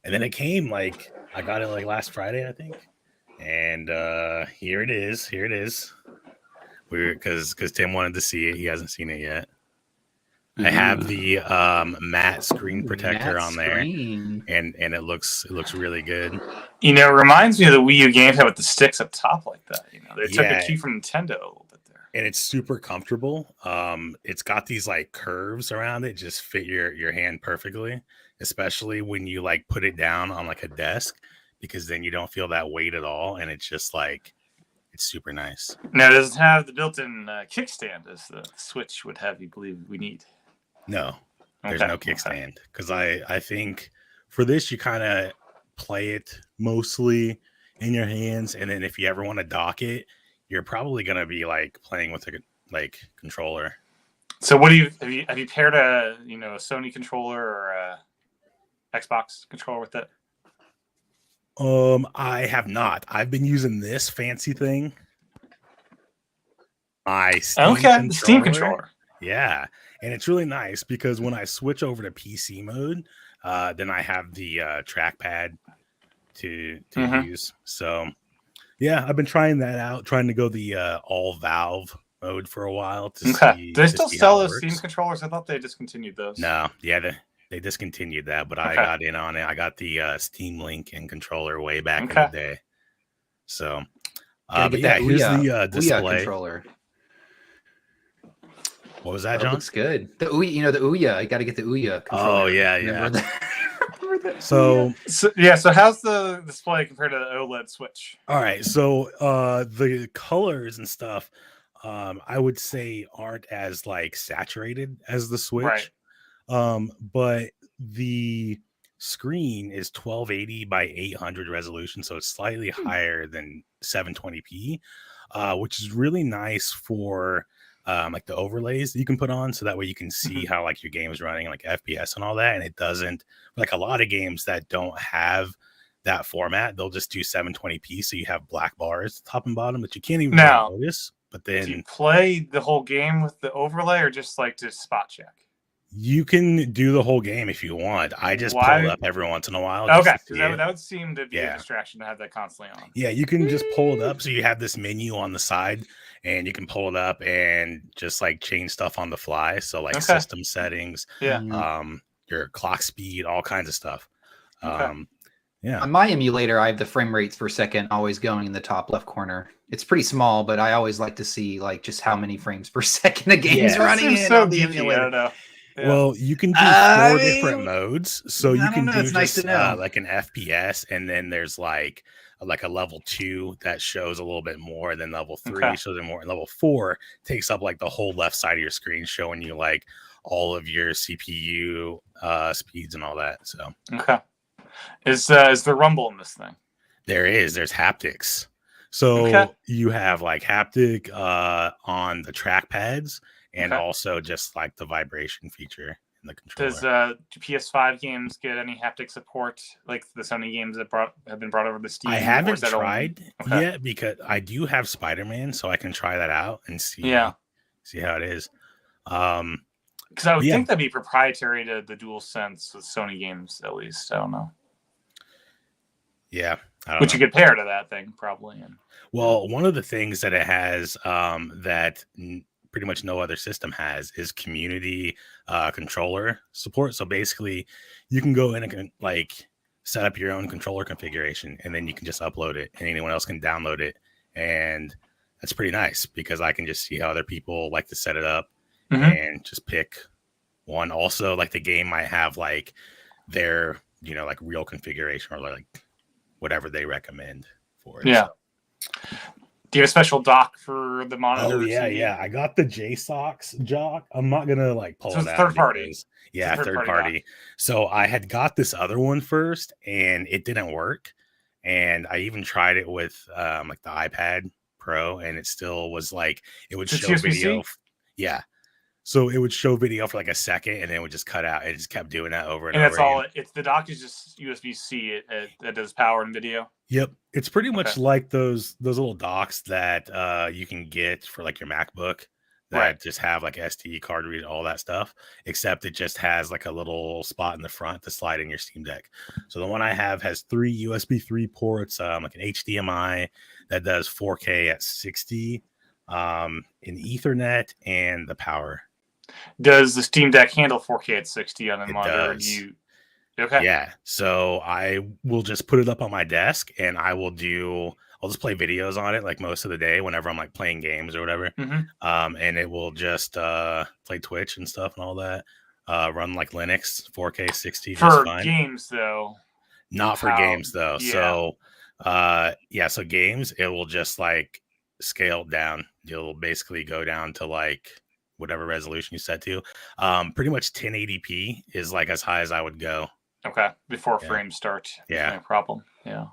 And then it came like I got it like last Friday, I think. And here it is. Here it is. We're because Tim wanted to see it. He hasn't seen it yet. I have the matte screen protector matte on there, screen. and it looks really good. You know, it reminds me of the Wii U gamepad with the sticks up top like that. You know, they took a key from Nintendo a little bit there, and it's super comfortable. It's got these like curves around it, just fit your hand perfectly, especially when you like put it down on like a desk, because then you don't feel that weight at all, and it's just like it's super nice. Now, does it have the built-in kickstand as the Switch would have you believe we need? No, there's no kickstand, because I think for this you kind of play it mostly in your hands, and then if you ever want to dock it, you're probably gonna be like playing with a like controller. So what do have you paired a Sony controller or a Xbox controller with it? I have not. I've been using this fancy thing. My Steam controller. Yeah. And it's really nice because when I switch over to PC mode, then I have the trackpad to use. So, yeah, I've been trying that out, trying to go the all Valve mode for a while to see. Do they still sell those Steam controllers? I thought they discontinued those. No, yeah, they discontinued that, but I got in on it. I got the Steam Link and controller way back in the day. So, but yeah, here's the display. Controller. What was that, John? Looks good. The Ouya. I got to get the Ouya controller. Oh yeah. So how's the display compared to the OLED Switch? All right, so the colors and stuff, I would say aren't as like saturated as the Switch, but the screen is 1280 by 800 resolution, so it's slightly higher than 720p, which is really nice for like the overlays that you can put on, so that way you can see how like your game is running, like FPS and all that. And it doesn't, like a lot of games that don't have that format, they'll just do 720p, so you have black bars top and bottom that you can't even notice. But then do you play the whole game with the overlay, or just like to spot check? You can do the whole game if you want. I just pull it up every once in a while. Okay, because that would seem to be a distraction to have that constantly on. Yeah, you can just pull it up. So you have this menu on the side, and you can pull it up and just like change stuff on the fly. So like system settings, your clock speed, all kinds of stuff. Yeah. On my emulator, I have the frame rates per second always going in the top left corner. It's pretty small, but I always like to see like just how many frames per second a game is running in on the emulator. I don't know. Yeah. Well, you can do 4 different modes. So you can do just like an FPS, and then there's like a level 2 that shows a little bit more, than level 3 shows it more, and level 4 takes up like the whole left side of your screen, showing you like all of your CPU speeds and all that. So is there rumble in this thing? There's haptics. So you have like haptic on the trackpads, and also just like the vibration feature in the controller. Does PS5 games get any haptic support, like the Sony games that have been brought over to Steam? I haven't tried yet, because I do have Spider-Man, so I can try that out and see how it is. Because I would think that'd be proprietary to the DualSense with Sony games, at least. I don't know. Yeah. Which you could pair to that thing, probably. Well, one of the things that it has that pretty much no other system has is community controller support. So basically, you can go in and like set up your own controller configuration, and then you can just upload it, and anyone else can download it. And that's pretty nice, because I can just see how other people like to set it up and just pick one. Also, like the game might have like their like real configuration, or like whatever they recommend for it. Yeah. So. Do you have a special dock for the monitor? Oh yeah. I got the JSOX dock. I'm not gonna like pull it out. Third party. Yeah, third party. So I had got this other one first, and it didn't work. And I even tried it with like the iPad Pro, and it still was like it would show video. Yeah. So it would show video for like a second, and then it would just cut out. It just kept doing that over and over. And that's all. It's the dock is just USB-C. It does power and video. Yep, it's pretty much like those little docks that you can get for like your MacBook that just have like SD card read, all that stuff, except it just has like a little spot in the front to slide in your Steam Deck. So the one I have has 3 USB 3 ports, like an HDMI that does 4K at 60, an Ethernet, and the power. Does the Steam Deck handle 4K at 60 on the It monitor? does. Okay. Yeah. So I will just put it up on my desk and I'll just play videos on it like most of the day whenever I'm like playing games or whatever. And it will just play Twitch and stuff and all that. Run like Linux 4K 60 just fine. For games though. Not for games though. Yeah. So games, it will just like scale down. You'll basically go down to like whatever resolution you set to. Pretty much 1080p is like as high as I would go. Okay. Before frames start. Yeah. No problem. Yeah.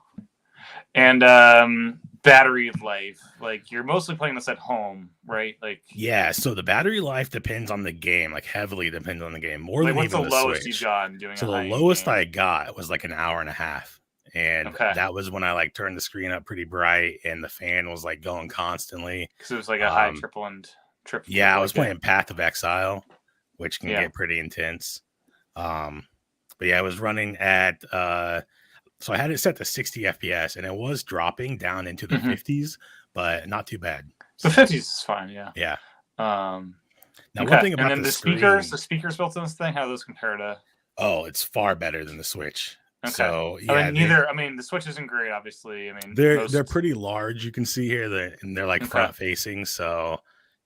And battery life, like you're mostly playing this at home, right? Like yeah, so the battery life depends on the game, like heavily depends on the game. More than what's even the the lowest Switch. you've gotten doing so a the lowest game? I got was like an hour and a half. And that was when I like turned the screen up pretty bright and the fan was like going constantly. Because it was like a high triple. Yeah, I was playing Path of Exile, which can get pretty intense. But yeah, I was running at so I had it set to 60 FPS and it was dropping down into the 50s, but not too bad. The 50s is fine, yeah. Yeah. Now one thing about and then the speakers built in this thing, how do those compare to? Oh, it's far better than the Switch. Okay. So yeah, the Switch isn't great, obviously. I mean, they're pretty large. You can see here and they're like front facing. So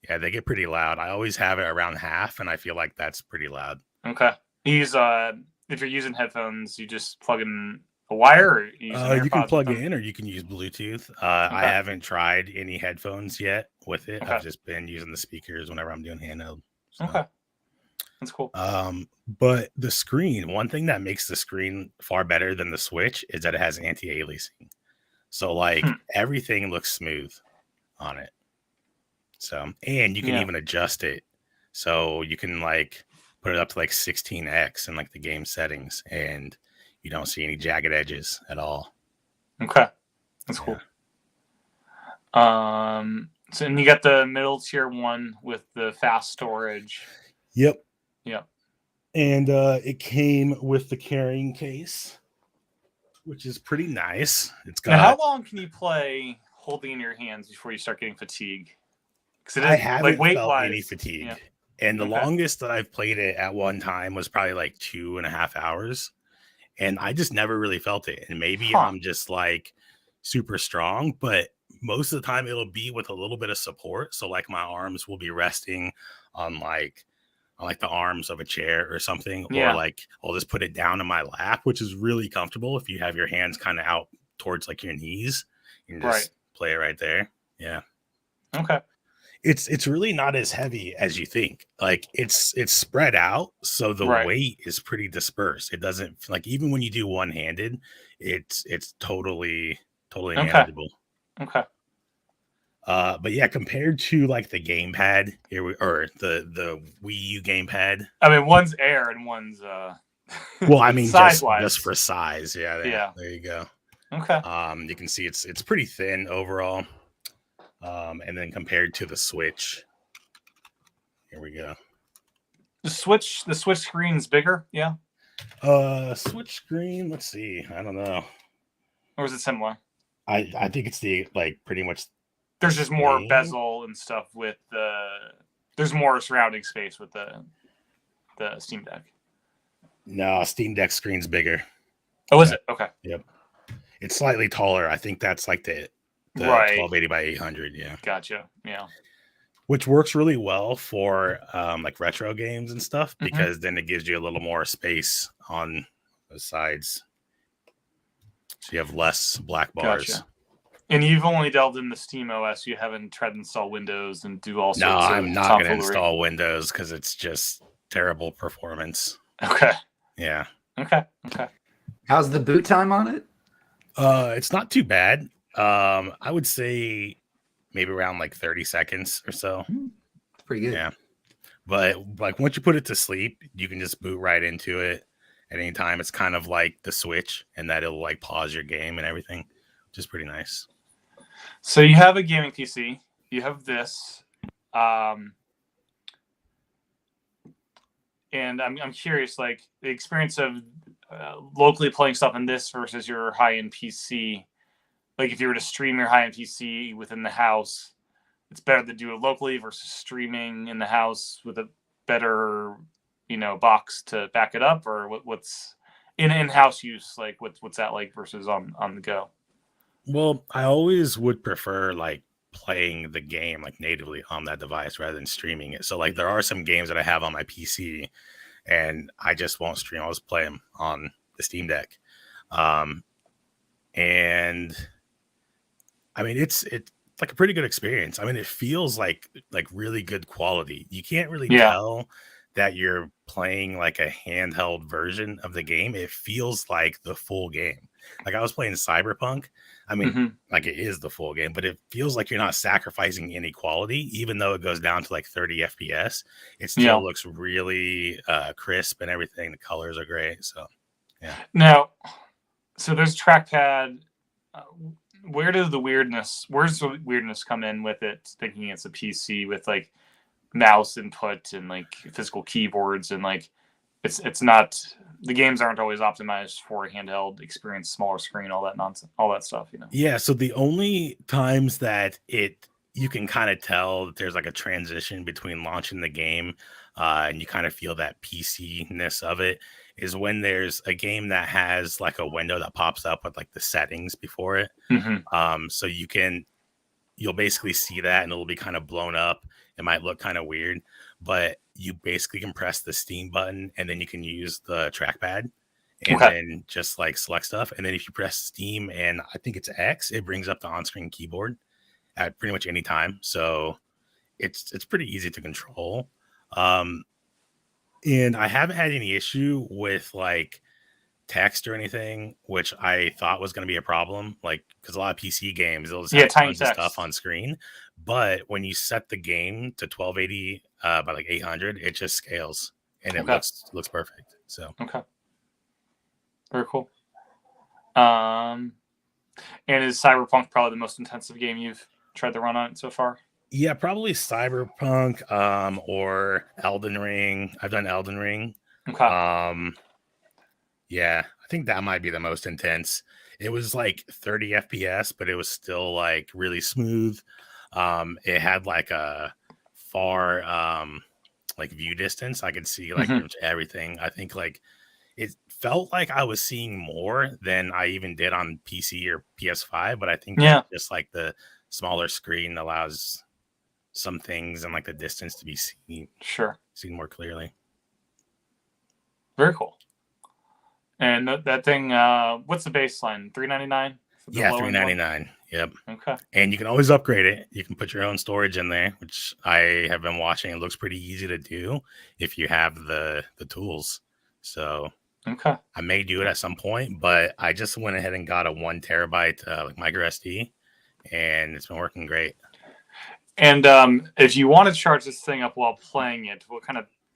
yeah, they get pretty loud. I always have it around half, and I feel like that's pretty loud. Okay. If you're using headphones, you just plug in a wire. Or you can plug it in, or you can use Bluetooth. I haven't tried any headphones yet with it. I've just been using the speakers whenever I'm doing handheld. So. Okay. That's cool. But the screen, one thing that makes the screen far better than the Switch is that it has anti-aliasing. So like everything looks smooth on it. So, and you can even adjust it. So you can like put it up to like 16x in like the game settings and you don't see any jagged edges at all. Okay. That's cool. So and you got the middle tier one with the fast storage. Yep. Yep. And it came with the carrying case, which is pretty nice. It's got. Now, how long can you play holding in your hands before you start getting fatigue? Because I haven't felt any fatigue. Yeah. And the longest that I've played it at one time was probably like 2.5 hours. And I just never really felt it. And maybe I'm just like super strong, but most of the time it'll be with a little bit of support. So like my arms will be resting on like the arms of a chair or something, or like I'll just put it down in my lap, which is really comfortable if you have your hands kind of out towards like your knees. You can just play it right there. Yeah. Okay. It's really not as heavy as you think. Like it's spread out, so the weight is pretty dispersed. It doesn't like even when you do one-handed, it's totally manageable. Okay. But yeah, compared to like the gamepad or the Wii U gamepad. I mean, one's Air and one's well, I mean, just for size. Yeah. There you go. Okay. You can see it's pretty thin overall. And then compared to the Switch, here we go. The Switch screen's bigger, yeah. Switch screen. Let's see. I don't know. Or is it similar? I think it's the like pretty much. There's just more bezel and stuff with there's more surrounding space with the Steam Deck. No, Steam Deck screen's bigger. Oh, is it? Okay. Yep. It's slightly taller. I think that's like the 1280 by 800. Yeah. Gotcha. Yeah. Which works really well for like retro games and stuff because then it gives you a little more space on the sides. So you have less black bars. Gotcha. And you've only delved into Steam OS. You haven't tried to install Windows and do all sorts of I'm not going to install Windows because it's just terrible performance. Okay. Yeah. Okay. How's the boot time on it? It's not too bad. I would say maybe around like 30 seconds or so. Pretty good. Yeah. But like once you put it to sleep, you can just boot right into it at any time. It's kind of like the Switch and that it'll like pause your game and everything, which is pretty nice. So you have a gaming PC. You have this. And I'm curious, like the experience of locally playing stuff in this versus your high-end PC. Like if you were to stream your high-end PC within the house, it's better to do it locally versus streaming in the house with a better, box to back it up, or what's in-house use, like what's that like versus on the go? Well, I always would prefer like playing the game like natively on that device rather than streaming it. So like there are some games that I have on my PC and I just won't stream. I'll just play them on the Steam Deck. And I mean, it's like a pretty good experience. I mean, it feels like really good quality. You can't really tell that you're playing like a handheld version of the game. It feels like the full game. Like I was playing Cyberpunk. I mean, like it is the full game, but it feels like you're not sacrificing any quality, even though it goes down to like 30 FPS. It still looks really crisp and everything. The colors are great. So, yeah. Now, so there's trackpad. Where's the weirdness come in with it, thinking it's a PC with like mouse input and like physical keyboards, and like it's not, the games aren't always optimized for a handheld experience, smaller screen, all that nonsense, all that stuff, Yeah, so the only times that you can kind of tell that there's like a transition between launching the game and you kind of feel that PC-ness of it is when there's a game that has like a window that pops up with like the settings before it. So you'll basically see that and it'll be kind of blown up. It might look kind of weird, but you basically can press the Steam button and then you can use the trackpad and then just like select stuff. And then if you press Steam and I think it's X, it brings up the on-screen keyboard at pretty much any time. So it's pretty easy to control. And I haven't had any issue with like text or anything, which I thought was going to be a problem. Like, because a lot of PC games, they'll just have tons of stuff on screen. But when you set the game to 1280 by like 800, it just scales and it looks perfect. So very cool. And is Cyberpunk probably the most intensive game you've tried to run on it so far? Yeah, probably Cyberpunk or Elden Ring. I've done Elden Ring. Yeah, I think that might be the most intense. It was like 30 FPS, but it was still like really smooth. It had like a far like view distance. I could see like pretty much everything. I think like it felt like I was seeing more than I even did on PC or PS5, but I think just like the smaller screen allows some things and like the distance to be seen more clearly. Very cool. And that thing, what's the baseline? $399? Yeah, $399. Yep. Okay. And you can always upgrade it. You can put your own storage in there, which I have been watching. It looks pretty easy to do if you have the tools. So I may do it at some point, but I just went ahead and got a 1 terabyte like micro SD, and it's been working great. And if you want to charge this thing up while playing it,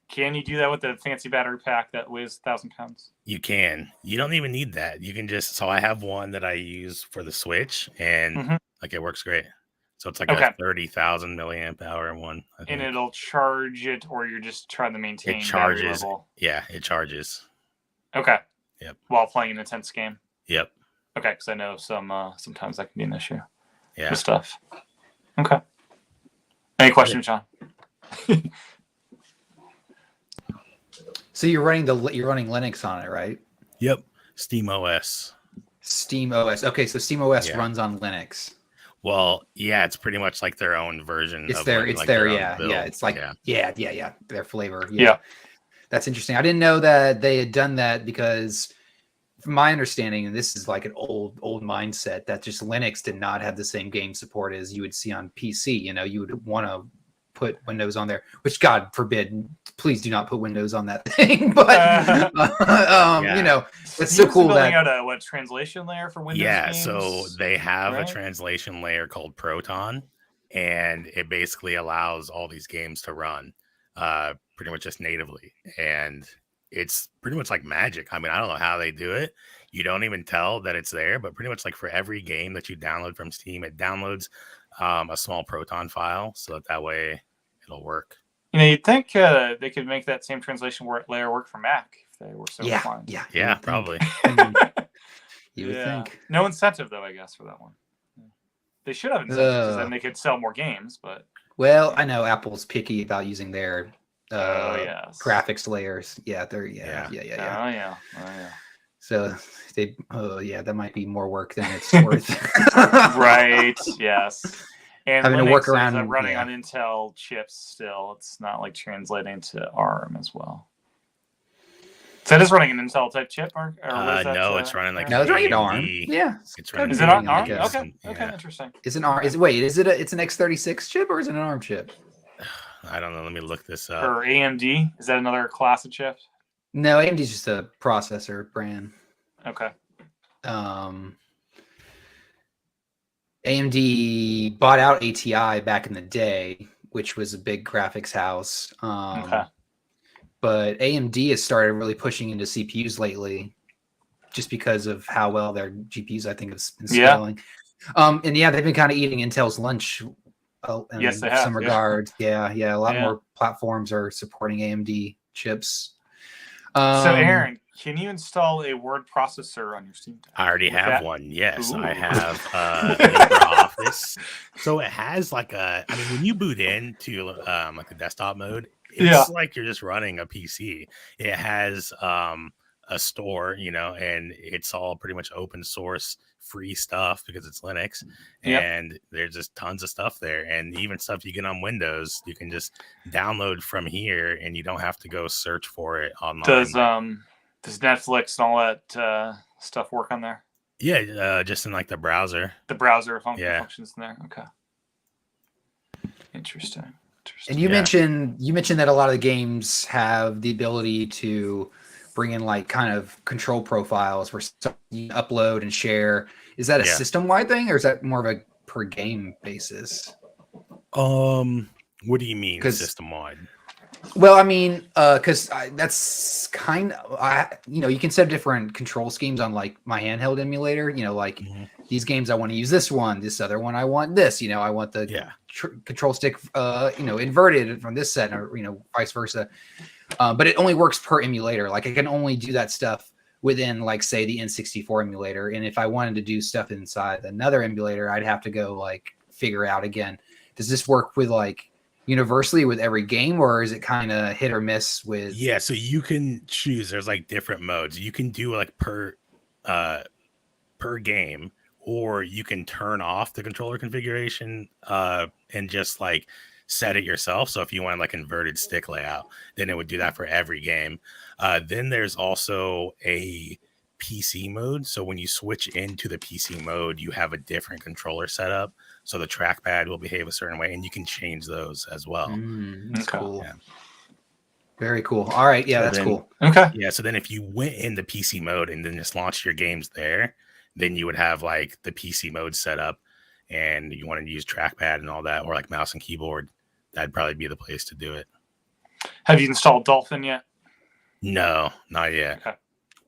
can you do that with the fancy battery pack that weighs 1,000 pounds? You can. You don't even need that. You can just. So I have one that I use for the Switch, and like it works great. So it's like a 30,000 milliamp hour one. And it'll charge it, or you're just trying to maintain it charges. Battery level? Yeah, it charges. Okay. Yep. While playing an intense game. Yep. Okay, because I know sometimes that can be an issue. Yeah. With stuff. Okay. Any questions, John? So you're running Linux on it, right? Yep. Steam OS. Steam OS. Okay, so Steam OS runs on Linux. Well, yeah, it's pretty much like their own version. It's of their, like yeah. It's like their flavor. Yeah. That's interesting. I didn't know that they had done that because, from my understanding, and this is like an old mindset, that just Linux did not have the same game support as you would see on PC. You would want to put Windows on there, which God forbid, please do not put Windows on that thing. But it's so cool that out a translation layer for Windows. Yeah, games, so they have a translation layer called Proton, and it basically allows all these games to run pretty much just natively, and it's pretty much like magic. I mean, I don't know how they do it. You don't even tell that it's there, but pretty much like for every game that you download from Steam, it downloads a small Proton file so that way it'll work. You'd think they could make that same translation layer work for Mac if they were so inclined. Yeah, probably. You would think. No incentive, though, I guess, for that one. They should have incentives, because then they could sell more games. But I know Apple's picky about using their graphics layers. Yeah, they're yeah. So that might be more work than it's worth. Right. Yes. And having Linux to work around is running on Intel chips still. It's not like translating to ARM as well. So it is running an Intel type chip, or no, it's running like it's running ARM. Yeah, it's running. Is it on ARM? Okay, interesting. Is it ARM? It's an x86 chip or is it an ARM chip? I don't know. Let me look this up. Or AMD? Is that another class of chip? No, AMD's just a processor brand. Okay. AMD bought out ATI back in the day, which was a big graphics house. But AMD has started really pushing into CPUs lately, just because of how well their GPUs, I think, have been scaling. And they've been kind of eating Intel's lunch. Yes, they have. In some regards. Yeah. A lot more platforms are supporting AMD chips. So, Aaron, can you install a word processor on your Steam Deck? I already have one. Yes, I have LibreOffice. So it has when you boot into like the desktop mode, it's like you're just running a PC. It has a store, and it's all pretty much open source, free stuff because it's Linux, and there's just tons of stuff there, and even stuff you get on Windows, you can just download from here, and you don't have to go search for it online. Does Netflix and all that stuff work on there? Yeah, just in like the browser. The browser functions in there. Okay. Interesting. And you mentioned that a lot of the games have the ability to bring in like kind of control profiles where you upload and share. Is that a system-wide thing, or is that more of a per game basis? What do you mean system-wide? Well, I mean, because that's kind of, you can set different control schemes on like my handheld emulator. These games I want to use this one, this other one I want this. I want the control stick, inverted from this set, or vice versa. But it only works per emulator. Like I can only do that stuff within, like, say, the N64 emulator. And if I wanted to do stuff inside another emulator, I'd have to go like figure out again. Does this work with like universally with every game, or is it kind of hit or miss with? Yeah, so you can choose. There's like different modes. You can do like per game, or you can turn off the controller configuration and just like set it yourself. So if you want like inverted stick layout, then it would do that for every game. Then there's also a PC mode. So when you switch into the PC mode, you have a different controller setup. So the trackpad will behave a certain way, and you can change those as well. That's cool. Yeah. Very cool. All right. Yeah, that's cool. Okay. Yeah. So then if you went in the PC mode and then just launched your games there, then you would have like the PC mode set up, and you wanted to use trackpad and all that, or like mouse and keyboard. That'd probably be the place to do it. Have you installed Dolphin yet? No, not yet. Okay.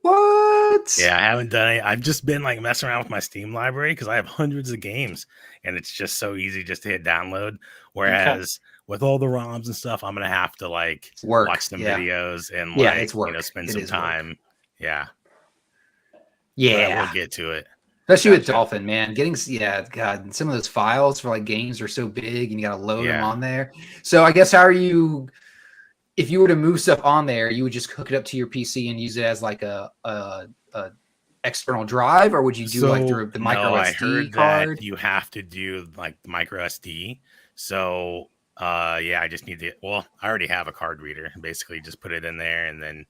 What? Yeah, I haven't done it. I've just been like messing around with my Steam library because I have hundreds of games, and it's just so easy just to hit download. Whereas with all the ROMs and stuff, I'm gonna have to like watch some videos and it's work. Spend some time. Work. Yeah. Yeah. We'll get to it. Especially with Dolphin, man. God, some of those files for like games are so big, and you gotta load them on there. So I guess if you were to move stuff on there, you would just hook it up to your PC and use it as like a external drive, or would you do like the micro SD I heard card? That you have to do like the micro SD. So I just need to. Well, I already have a card reader. Basically, just put it in there and then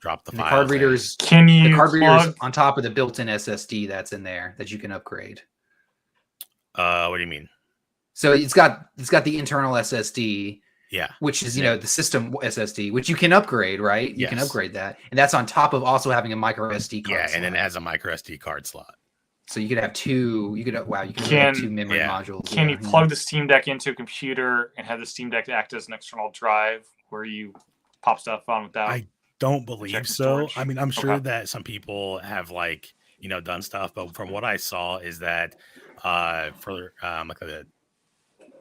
drop the files. The card readers. The card readers on top of the built-in SSD that's in there that you can upgrade. What do you mean? So it's got the internal SSD. Yeah. Which is, the system SSD, which you can upgrade, right? You can upgrade that. And that's on top of also having a micro SD card. Yeah, and then it has a micro SD card slot. So you could have two, you could have two memory modules. Can you plug the Steam Deck into a computer and have the Steam Deck act as an external drive where you pop stuff on without? I don't believe so. I mean, I'm sure that some people have like, done stuff, but from what I saw is that for like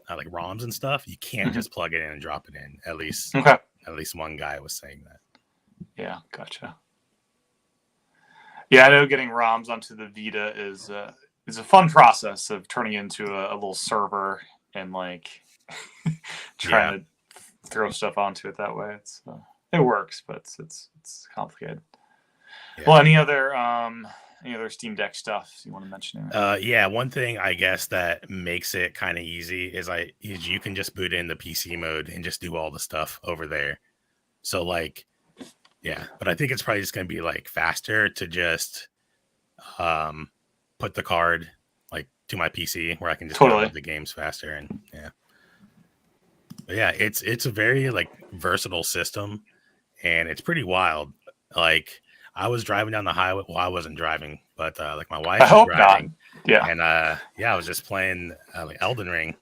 like ROMs and stuff, you can't just plug it in and drop it in. At least one guy was saying that. Yeah, gotcha. Yeah, I know getting ROMs onto the Vita is a fun process of turning it into a little server and like trying to throw stuff onto it that way. It works, but it's complicated. Yeah. Well, any other Steam Deck stuff you want to mention here? One thing I guess that makes it kind of easy is you can just boot in the PC mode and just do all the stuff over there. So like, yeah, but I think it's probably just going to be like faster to just put the card like to my PC where I can just download the games faster. And but yeah, it's a very like versatile system, and it's pretty wild. Like I was driving down the highway. Well, I wasn't driving, but like my wife was driving. Not. Yeah, and I was just playing like Elden Ring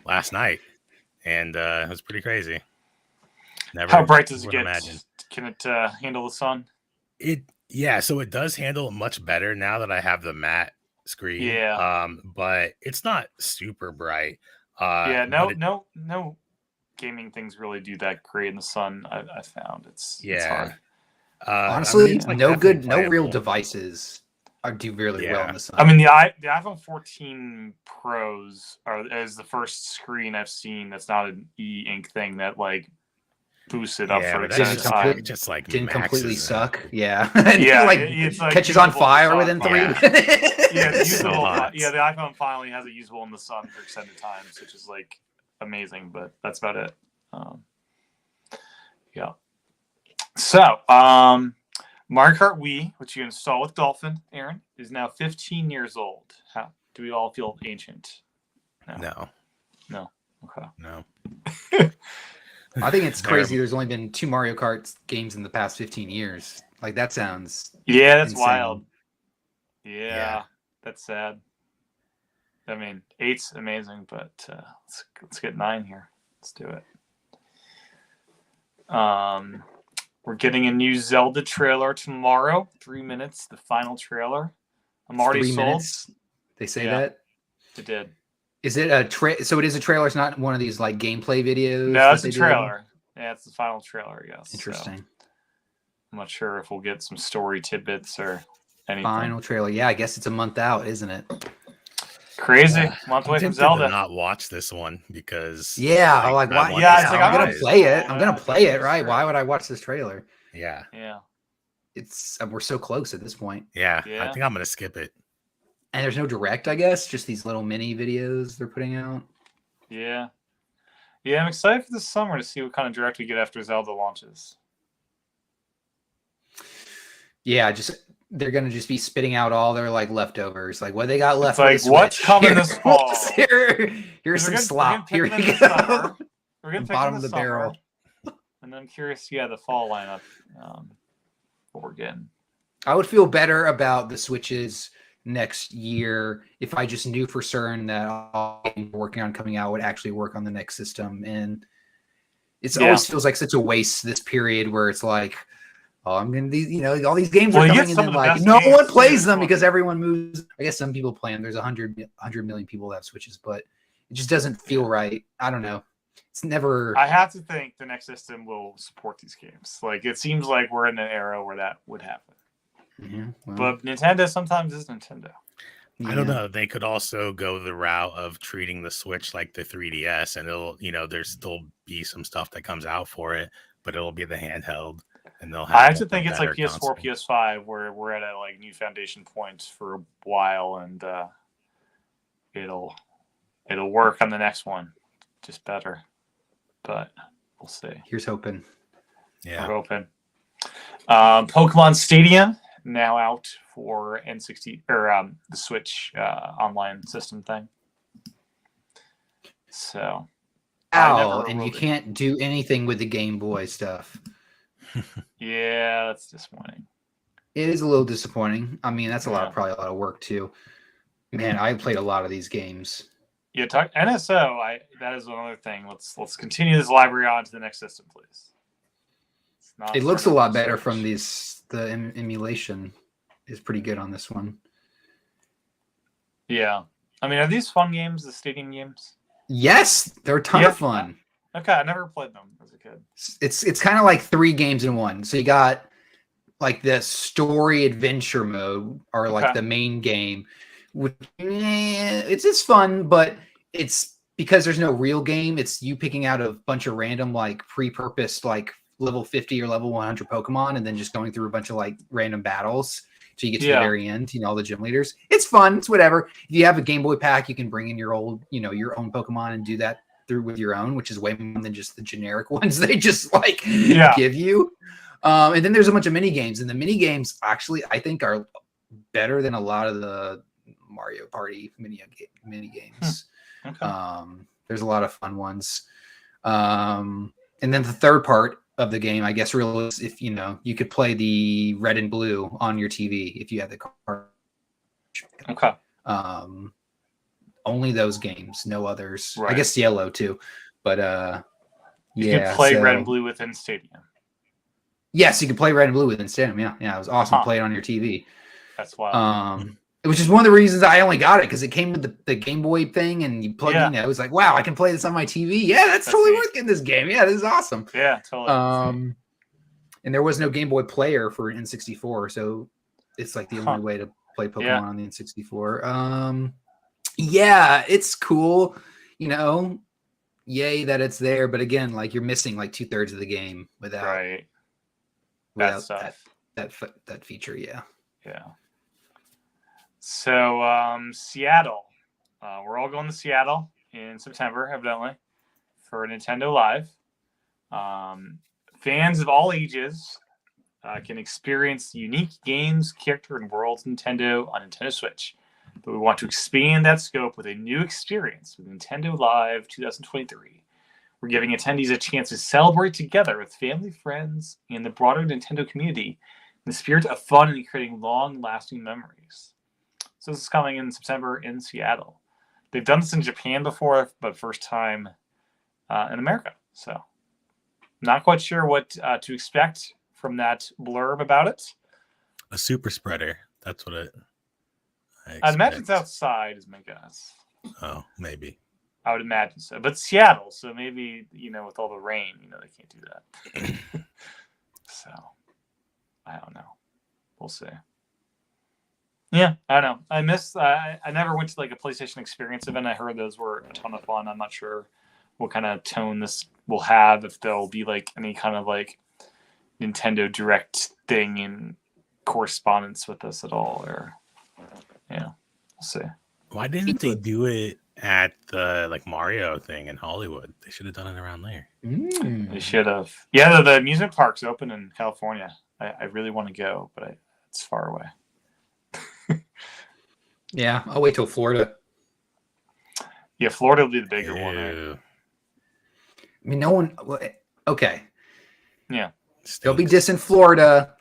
last night, and it was pretty crazy. How bright does it get? Imagine. Can it handle the sun? So it does handle it much better now that I have the matte screen. Yeah. But it's not super bright. No gaming things really do that great in the sun. I found it's hard. Honestly, no real devices do really well in the sun. I mean, the iPhone 14 Pros is the first screen I've seen that's not an e-ink thing that like boosts it up for extended time. It just like didn't completely suck. Yeah. It's like catches on fire within 3 minutes. It's the iPhone finally has it usable in the sun for extended times, which is like amazing, but that's about it. So, Mario Kart Wii, which you install with Dolphin, Aaron, is now 15 years old. How do we all feel ancient? No. Okay. No. I think it's crazy. There's only been 2 Mario Kart games in the past 15 years. Like that sounds. Yeah, that's insane. Wild. Yeah, that's sad. I mean, 8's amazing, but let's get 9 here. Let's do it. We're getting a new Zelda trailer tomorrow. 3 minutes, the final trailer. I'm already 3 sold. Minutes? They say that? It did. Is it a so it is a trailer? It's not one of these like gameplay videos? No, it's a trailer. Yeah, it's the final trailer, yes. Interesting. So, I'm not sure if we'll get some story tidbits or anything. Final trailer. Yeah, I guess it's a month out, isn't it? Crazy. Month away from Zelda. To not watch this one because why? I'm gonna play it. I'm gonna play it, right? Why would I watch this trailer? Yeah. It's we're so close at this point. Yeah. I think I'm gonna skip it. And there's no direct, I guess, just these little mini videos they're putting out. Yeah, I'm excited for this summer to see what kind of direct we get after Zelda launches. Yeah, they're gonna just be spitting out all their like leftovers, like what they got left. It's like what's coming this fall? Here's some slop. Here we go. We're gonna bottom of the barrel. And I'm curious, the fall lineup, what we're getting. I would feel better about the Switches next year if I just knew for certain that all I'm working on coming out would actually work on the next system. And it always feels like such a waste this period where it's like, oh, I'm gonna all these games are coming and then like no one plays them because everyone moves. I guess some people play them. There's 100 million people that have Switches, but it just doesn't feel right. I don't know. It's never. I have to think the next system will support these games. Like it seems like we're in an era where that would happen. Yeah, well. But Nintendo sometimes is Nintendo. I don't know. They could also go the route of treating the Switch like the 3DS, and it'll, there's still be some stuff that comes out for it, but it'll be the handheld, and they'll have. I actually think it's like PS4, console. PS5, where we're at a like new foundation point for a while, and it'll work on the next one, just better. But we'll see. Here's hoping. Yeah, we're hoping. Pokemon Stadium. Now out for N60 or the Switch online system thing. So, and you can't do anything with the Game Boy stuff. Yeah, that's disappointing. It is a little disappointing. I mean, that's probably a lot of work too. Man, I played a lot of these games. Yeah, NSO. That is another thing. Let's continue this library on to the next system, please. It looks a lot better from these. The emulation is pretty good on this one. Yeah. I mean, are these fun games, the Stadium games? Yes, they're a ton of fun. Okay, I never played them as a kid. It's kind of like 3 games in one. So you got like the story adventure mode, or like the main game. It's fun, but it's because there's no real game. It's you picking out a bunch of random like pre-purposed like level 50 or level 100 Pokemon, and then just going through a bunch of like random battles. So you get to the very end, all the gym leaders. It's fun. It's whatever. If you have a Game Boy pack, you can bring in your old, your own Pokemon and do that through with your own, which is way more than just the generic ones they just like give you. And then there's a bunch of mini games, and the mini games actually I think are better than a lot of the Mario Party mini games. There's a lot of fun ones. And then the third part of the game, I guess, really is if you could play the red and blue on your TV if you had the card. Okay. Only those games, no others. Right. I guess yellow too, but you can play red and blue within Stadium. Yes, you can play red and blue within Stadium. Yeah, it was awesome to play it on your TV. That's wild. It was just one of the reasons I only got it, because it came with the Game Boy thing, and you plug in. It was like, wow, I can play this on my TV. Yeah, that's totally worth getting this game. Yeah, this is awesome. Yeah, totally. And there was no Game Boy player for N64, so it's like the only way to play Pokemon on the N64. Yeah, it's cool. Yay that it's there, but again, like you're missing like 2/3 of the game without that feature. Yeah. So Seattle, we're all going to Seattle in September, evidently, for Nintendo Live. Fans of all ages can experience unique games, character, and worlds Nintendo on Nintendo Switch. But we want to expand that scope with a new experience with Nintendo Live 2023. We're giving attendees a chance to celebrate together with family, friends, and the broader Nintendo community in the spirit of fun and creating long-lasting memories. So this is coming in September in Seattle. They've done this in Japan before, but first time in America. So not quite sure what to expect from that blurb about it. A super spreader. That's what I'd imagine it's outside is my guess. Oh, maybe. I would imagine so. But Seattle, so maybe, with all the rain, they can't do that. So, I don't know. We'll see. Yeah, I don't know. I never went to like a PlayStation Experience event. I heard those were a ton of fun. I'm not sure what kind of tone this will have, if there'll be like any kind of like Nintendo Direct thing in correspondence with this at all, or we'll see. Why didn't they do it at the like Mario thing in Hollywood? They should have done it around there. They should have. Yeah, the amusement park's open in California. I really want to go, but it's far away. Yeah, I'll wait till Florida. Yeah, Florida will be the bigger one. Right? I mean, no one. Okay. Yeah. Don't be dissing Florida.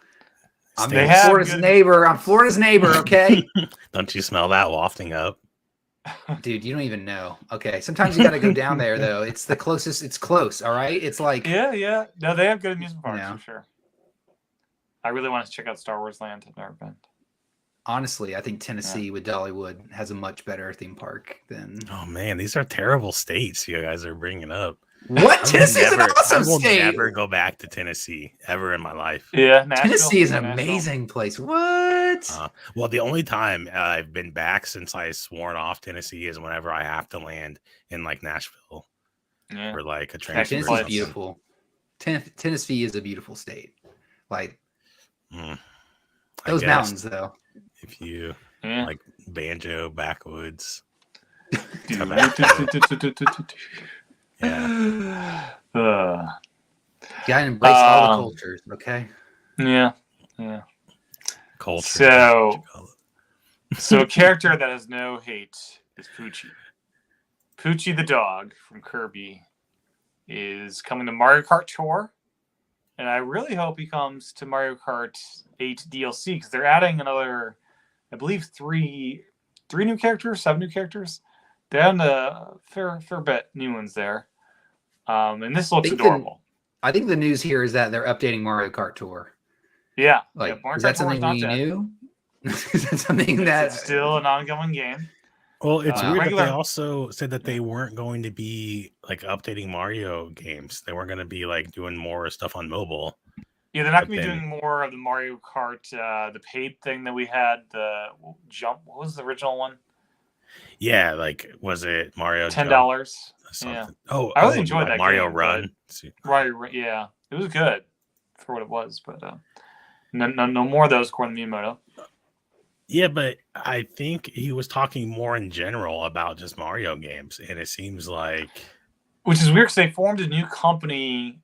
I'm Florida's neighbor. I'm Florida's neighbor. Okay. Don't you smell that wafting up? Dude, you don't even know. Okay. Sometimes you got to go down there, though. It's the closest. It's close. All right. It's like. Yeah. No, they have good amusement parks for sure. I really want to check out Star Wars Land. I've never been. Honestly, I think Tennessee with Dollywood has a much better theme park than. Oh man, these are terrible states you guys are bringing up. What? Tennessee's an awesome state. I will never go back to Tennessee ever in my life. Yeah, Tennessee is an amazing place. What? Well, the only time I've been back since I sworn off Tennessee is whenever I have to land in like Nashville or like a transfer. Tennessee's beautiful. Tennessee is a beautiful state. Like those mountains, though. If you like banjo backwoods. Yeah. Gotta embrace all the cultures, okay? Yeah. Culture. So a character that has no hate is Poochie. Poochie the dog from Kirby is coming to Mario Kart Tour. And I really hope he comes to Mario Kart 8 DLC, because they're adding another, I believe, 7 new characters. They added a fair bit new ones there. And this looks adorable. I think the news here is that they're updating Mario Kart Tour. Yeah. Is that something we knew? Is that something that... It's still an ongoing game. Well, it's weird that they also said that they weren't going to be like updating Mario games. They weren't going to be like doing more stuff on mobile. Yeah, they're not going to be doing more of the Mario Kart, the paid thing that we had. The Jump. What was the original one? Yeah, like was it Mario $10? Yeah. Oh, I really enjoyed that Mario game, Run. Mario, yeah, it was good for what it was, but no more of those according to Miyamoto. Yeah, but I think he was talking more in general about just Mario games, and it seems like, which is weird because they formed a new company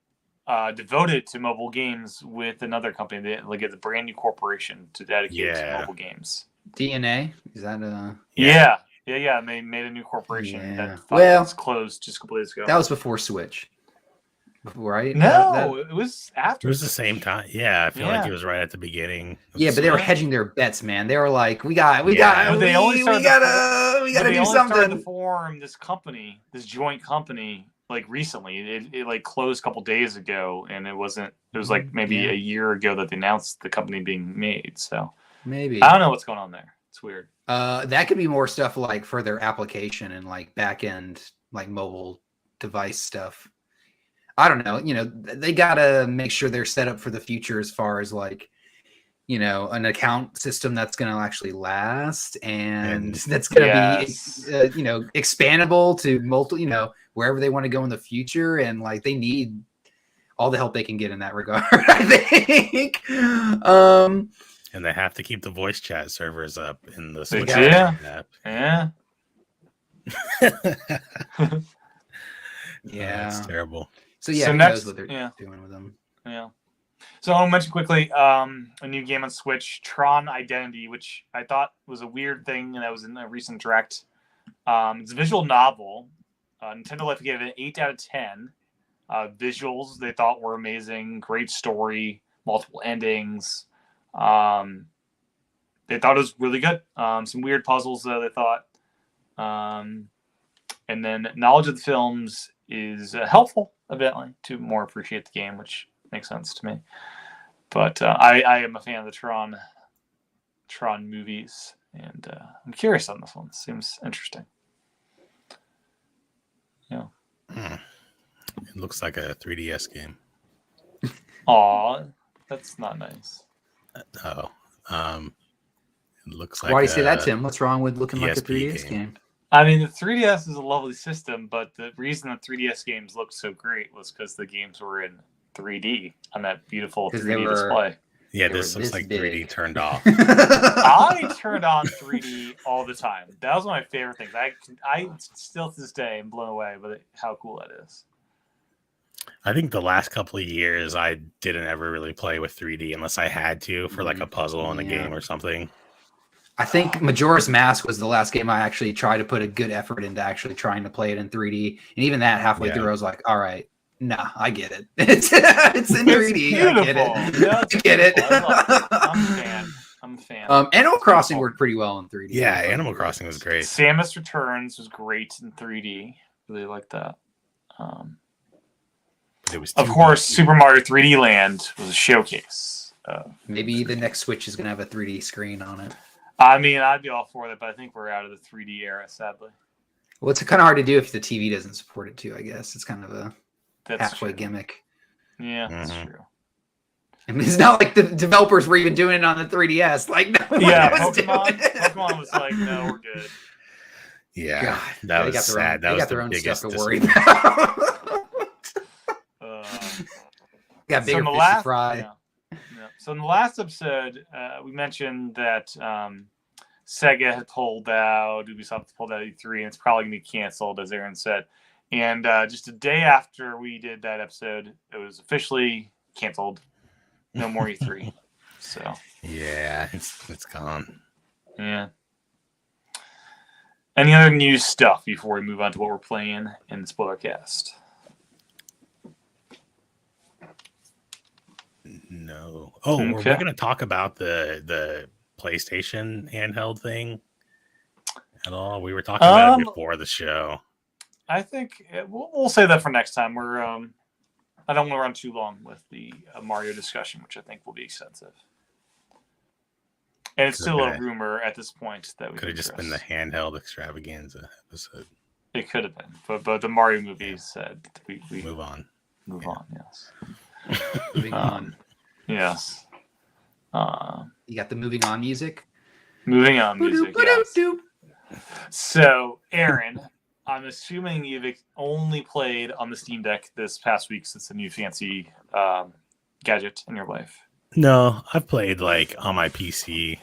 devoted to mobile games with another company. They like it's a brand new corporation to dedicate to mobile games. DNA, is that a? Yeah. And they made a new corporation that was closed just a couple days ago. That was before Switch, right? No, it was after. It was the same time. Yeah, I feel like it was right at the beginning. Yeah, but they were hedging their bets, man. They were like, we gotta do something. To form this company, this joint company, like recently. It like closed a couple days ago, and it wasn't. It was like maybe a year ago that they announced the company being made. So maybe I don't know what's going on there. It's weird. That could be more stuff like for their application and like back end, like mobile device stuff. I don't know. You know, they gotta make sure they're set up for the future as far as like, you know, an account system that's going to actually last and that's going to be, you know, expandable to multiple, you know, wherever they want to go in the future. And like, they need all the help they can get in that regard, I think. And they have to keep the voice chat servers up in the Switch app. Yeah. That's terrible. So yeah, who knows what they're doing with them. Yeah. So I'll mention quickly a new game on Switch, Tron Identity, which I thought was a weird thing, and that was in a recent direct. It's a visual novel. Nintendo Life gave it an 8 out of 10. Visuals they thought were amazing, great story, multiple endings. They thought it was really good. Some weird puzzles they thought. And then knowledge of the films is helpful, evidently, to more appreciate the game, which makes sense to me. But I am a fan of the Tron movies, and I'm curious on this one. It seems interesting. Yeah. It looks like a 3DS game. Aw, that's not nice. It looks like. Why do you say that, Tim? What's wrong with looking like a 3DS game? I mean, the 3DS is a lovely system, but the reason the 3DS games looked so great was because the games were in 3D on that beautiful 3D display. Yeah, this looks like big. 3D turned off. I turned on 3D all the time. That was one of my favorite things. I still to this day am blown away by how cool that is. I think the last couple of years I didn't ever really play with 3D unless I had to for like a puzzle in a game or something. I think Majora's Mask was the last game I actually tried to put a good effort into actually trying to play it in 3D. And even that halfway through, I was like, all right, nah, I get it. It's in 3D. I get it. Yeah, I get it. I'm a fan. Animal Crossing worked pretty well in 3D. Yeah, Animal Crossing was great. Samus Returns was great in 3D. Really like that. It was of course, Super Mario 3D Land was a showcase. Maybe the next Switch is going to have a 3D screen on it. I mean, I'd be all for that, but I think we're out of the 3D era, sadly. Well, it's kind of hard to do if the TV doesn't support it too, I guess. It's kind of a halfway gimmick. Yeah, that's true. I mean, it's not like the developers were even doing it on the 3DS. Like, no one was Pokemon was like, no, we're good. Yeah, God, that was sad. That was the biggest stuff to worry about. Got bigger fish to fry. Yeah. So in the last episode, we mentioned that Sega had pulled out, Ubisoft had pulled out E3, and it's probably going to be canceled, as Aaron said. And just a day after we did that episode, it was officially canceled. No more E3. So yeah, it's gone. Yeah. Any other news stuff before we move on to what we're playing in the Spoilercast? No. Oh, okay. We're going to talk about the PlayStation handheld thing at all? We were talking about it before the show. I think we'll say that for next time. We're I don't want to run too long with the Mario discussion, which I think will be extensive. And it's still a rumor at this point that we could have just been the handheld extravaganza episode. It could have been, but the Mario movie said we move on. Move on, yes. Moving on. Yes. You got the moving on music? Moving on music, yes. So, Aaron, I'm assuming you've only played on the Steam Deck this past week since the new fancy gadget in your life. No, I've played like on my PC.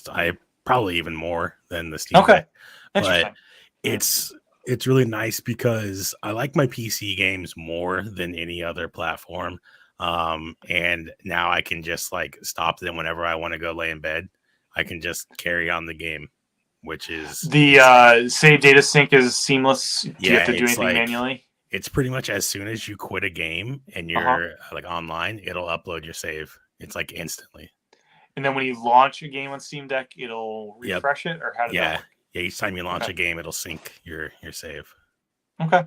I probably even more than the Steam Deck. But it's really nice because I like my PC games more than any other platform. And now I can just like stop them whenever I want to go lay in bed. I can just carry on the game, which is the save data sync is seamless. Do you have to do anything manually? It's pretty much as soon as you quit a game and you're like online, it'll upload your save. It's like instantly. And then when you launch a game on Steam Deck, it'll refresh it, or how does that work? Yeah, each time you launch a game, it'll sync your save. Okay.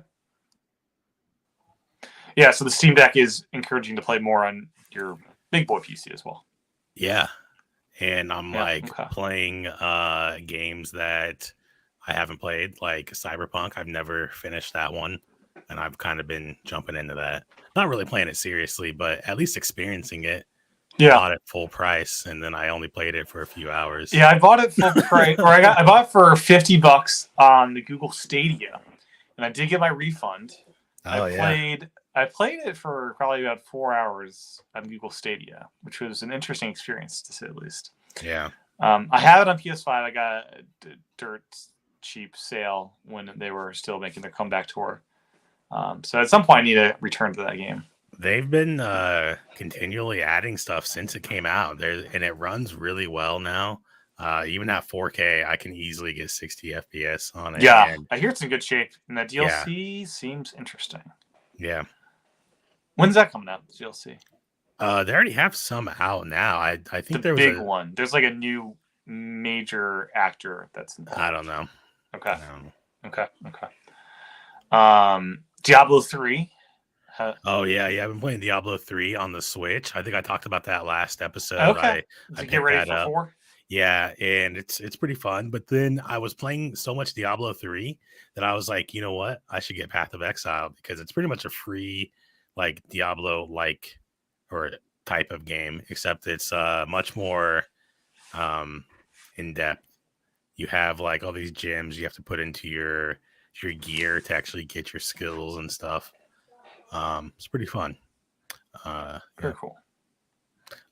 Yeah, so the Steam Deck is encouraging to play more on your big boy PC as well. Yeah. And I'm playing games that I haven't played, like Cyberpunk. I've never finished that one, and I've kind of been jumping into that. Not really playing it seriously, but at least experiencing it. Yeah. I bought it full price, and then I only played it for a few hours. Yeah, I bought it full price, or I bought it for $50 on the Google Stadia, and I did get my refund. I played it for probably about 4 hours on Google Stadia, which was an interesting experience to say the least. Yeah. I have it on PS5. I got a dirt cheap sale when they were still making their comeback tour. So at some point, I need to return to that game. They've been continually adding stuff since it came out, and it runs really well now. Even at 4K, I can easily get 60 FPS on it. Yeah, I hear it's in good shape, and the DLC seems interesting. Yeah. When's that coming out, the DLC? They already have some out now. I think there was a big one. There's like a new major actor that's involved. I don't know. Okay. Diablo 3. Oh yeah, I've been playing Diablo 3 on the Switch. I think I talked about that last episode. Okay. I get ready for 4. Yeah, and it's pretty fun. But then I was playing so much Diablo 3 that I was like, you know what? I should get Path of Exile because it's pretty much a free like Diablo like or type of game, except it's much more in depth. You have like all these gems you have to put into your gear to actually get your skills and stuff. It's pretty fun. Very cool.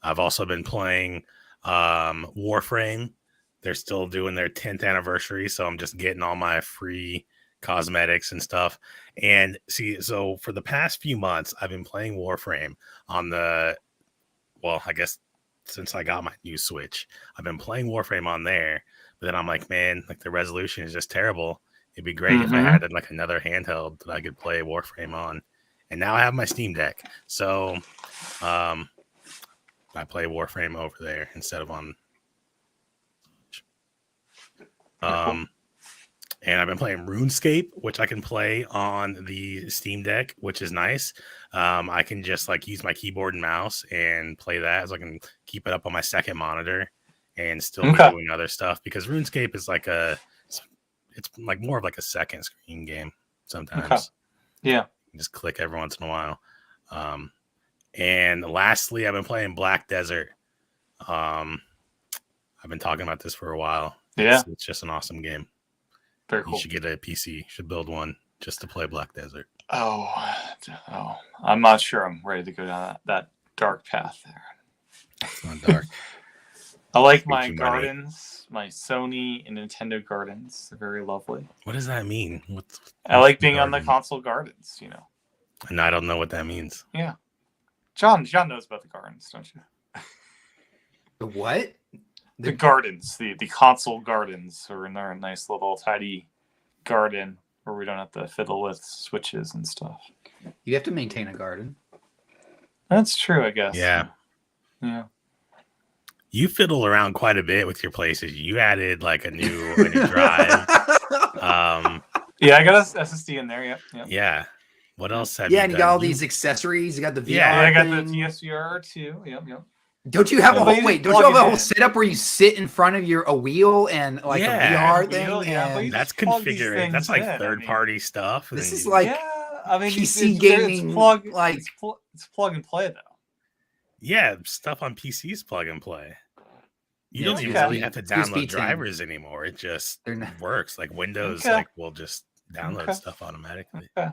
I've also been playing Warframe. They're still doing their 10th anniversary, so I'm just getting all my free cosmetics and stuff. And so for the past few months, I've been playing Warframe on I guess since I got my new Switch, I've been playing Warframe on there. But then I'm like, man, like the resolution is just terrible. It'd be great if I had like another handheld that I could play Warframe on. And now I have my Steam Deck. So I play Warframe over there instead of on. And I've been playing RuneScape, which I can play on the Steam Deck, which is nice. I can just like use my keyboard and mouse and play that, so I can keep it up on my second monitor and still be doing other stuff, because RuneScape is like it's like more of like a second screen game sometimes. Yeah. Just click every once in a while. And lastly, I've been playing Black Desert. I've been talking about this for a while. Yeah. It's just an awesome game. Very cool. You should get a PC. You should build one just to play Black Desert. Oh, I'm not sure I'm ready to go down that dark path there. It's not dark. I like my gardens, my Sony and Nintendo gardens. They're very lovely. What does that mean? I like being on the console gardens, you know. And I don't know what that means. Yeah. John knows about the gardens, don't you? The what? The gardens, the console gardens, are in there, a nice little tidy garden where we don't have to fiddle with switches and stuff. You have to maintain a garden. That's true, I guess. Yeah. You fiddle around quite a bit with your places. You added like a new drive. Yeah, I got a SSD in there. Yep. Yeah. What else have you done? And you got all these accessories. You got the VR. Yeah, I got the PSVR too. Yep. Don't you have a whole Don't you have a whole setup where you sit in front of a wheel and like a VR thing? Yeah, that's configured. That's like third-party stuff. This is like PC gaming. It's plug and play though. Yeah, stuff on PCs plug and play. You don't even really have to download drivers anymore. It just works. Like Windows, will just download stuff automatically. Okay.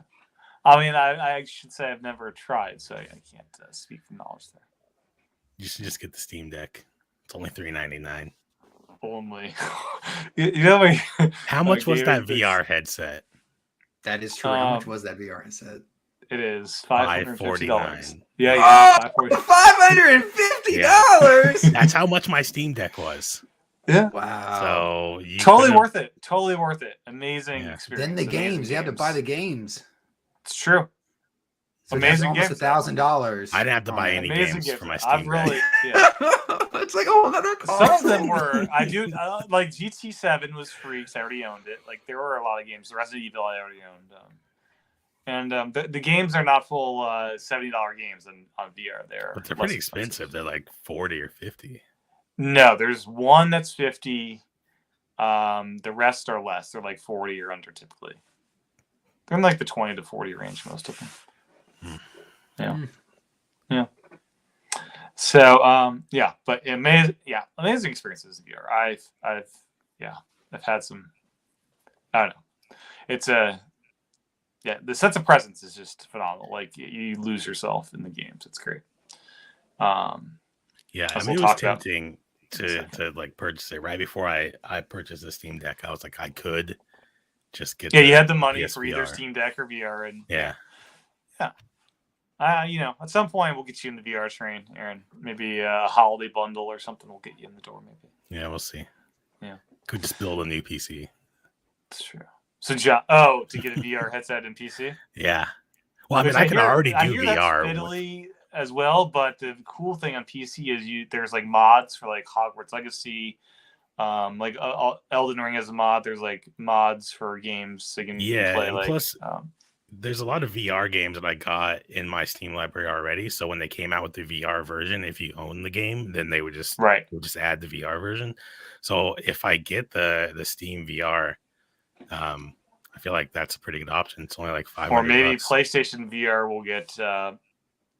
I mean, I should say I've never tried, so I can't speak from knowledge there. You should just get the Steam Deck. It's only $399. Only. How much was that VR headset? That is true. How much was that VR headset? It is $549. Yeah. $550. That's how much my Steam Deck was. Yeah. Wow. So totally worth it. Totally worth it. Amazing experience. Then the games. You have to buy the games. It's true. So amazing games. $1,000. I didn't have to buy any games for my Steam Deck. It's like another cost. Some of them were. I do like GT7 was free because I already owned it. Like there were a lot of games. The Resident Evil I already owned. And the games are not full $70 games on VR. But they're pretty expensive. They're like 40 or 50. No, there's one that's 50. The rest are less. They're like 40 or under typically. They're in like the 20 to 40 range, most of them. Yeah. So but amazing experiences in VR. I've had some. I don't know. It's the sense of presence is just phenomenal. Like you lose yourself in the games. It's great. It was tempting to like purchase it right before I purchased the Steam Deck. I was like, I could just get. Yeah, you had the money for either Steam Deck or VR, and at some point we'll get you in the VR train, Aaron. Maybe a holiday bundle or something will get you in the door. Maybe. Yeah, we'll see. Yeah, could just build a new PC. That's true. So, to get a VR headset and PC? Yeah. Well, I mean, I can already do VR. Fiddly as well, but the cool thing on PC is there's like mods for like Hogwarts Legacy, like Elden Ring as a mod. There's like mods for games so you can play. Like, plus, there's a lot of VR games that I got in my Steam library already. So when they came out with the VR version, if you own the game, then they would just add the VR version. So if I get the Steam VR. I feel like that's a pretty good option. It's only like $500. Or maybe PlayStation VR will get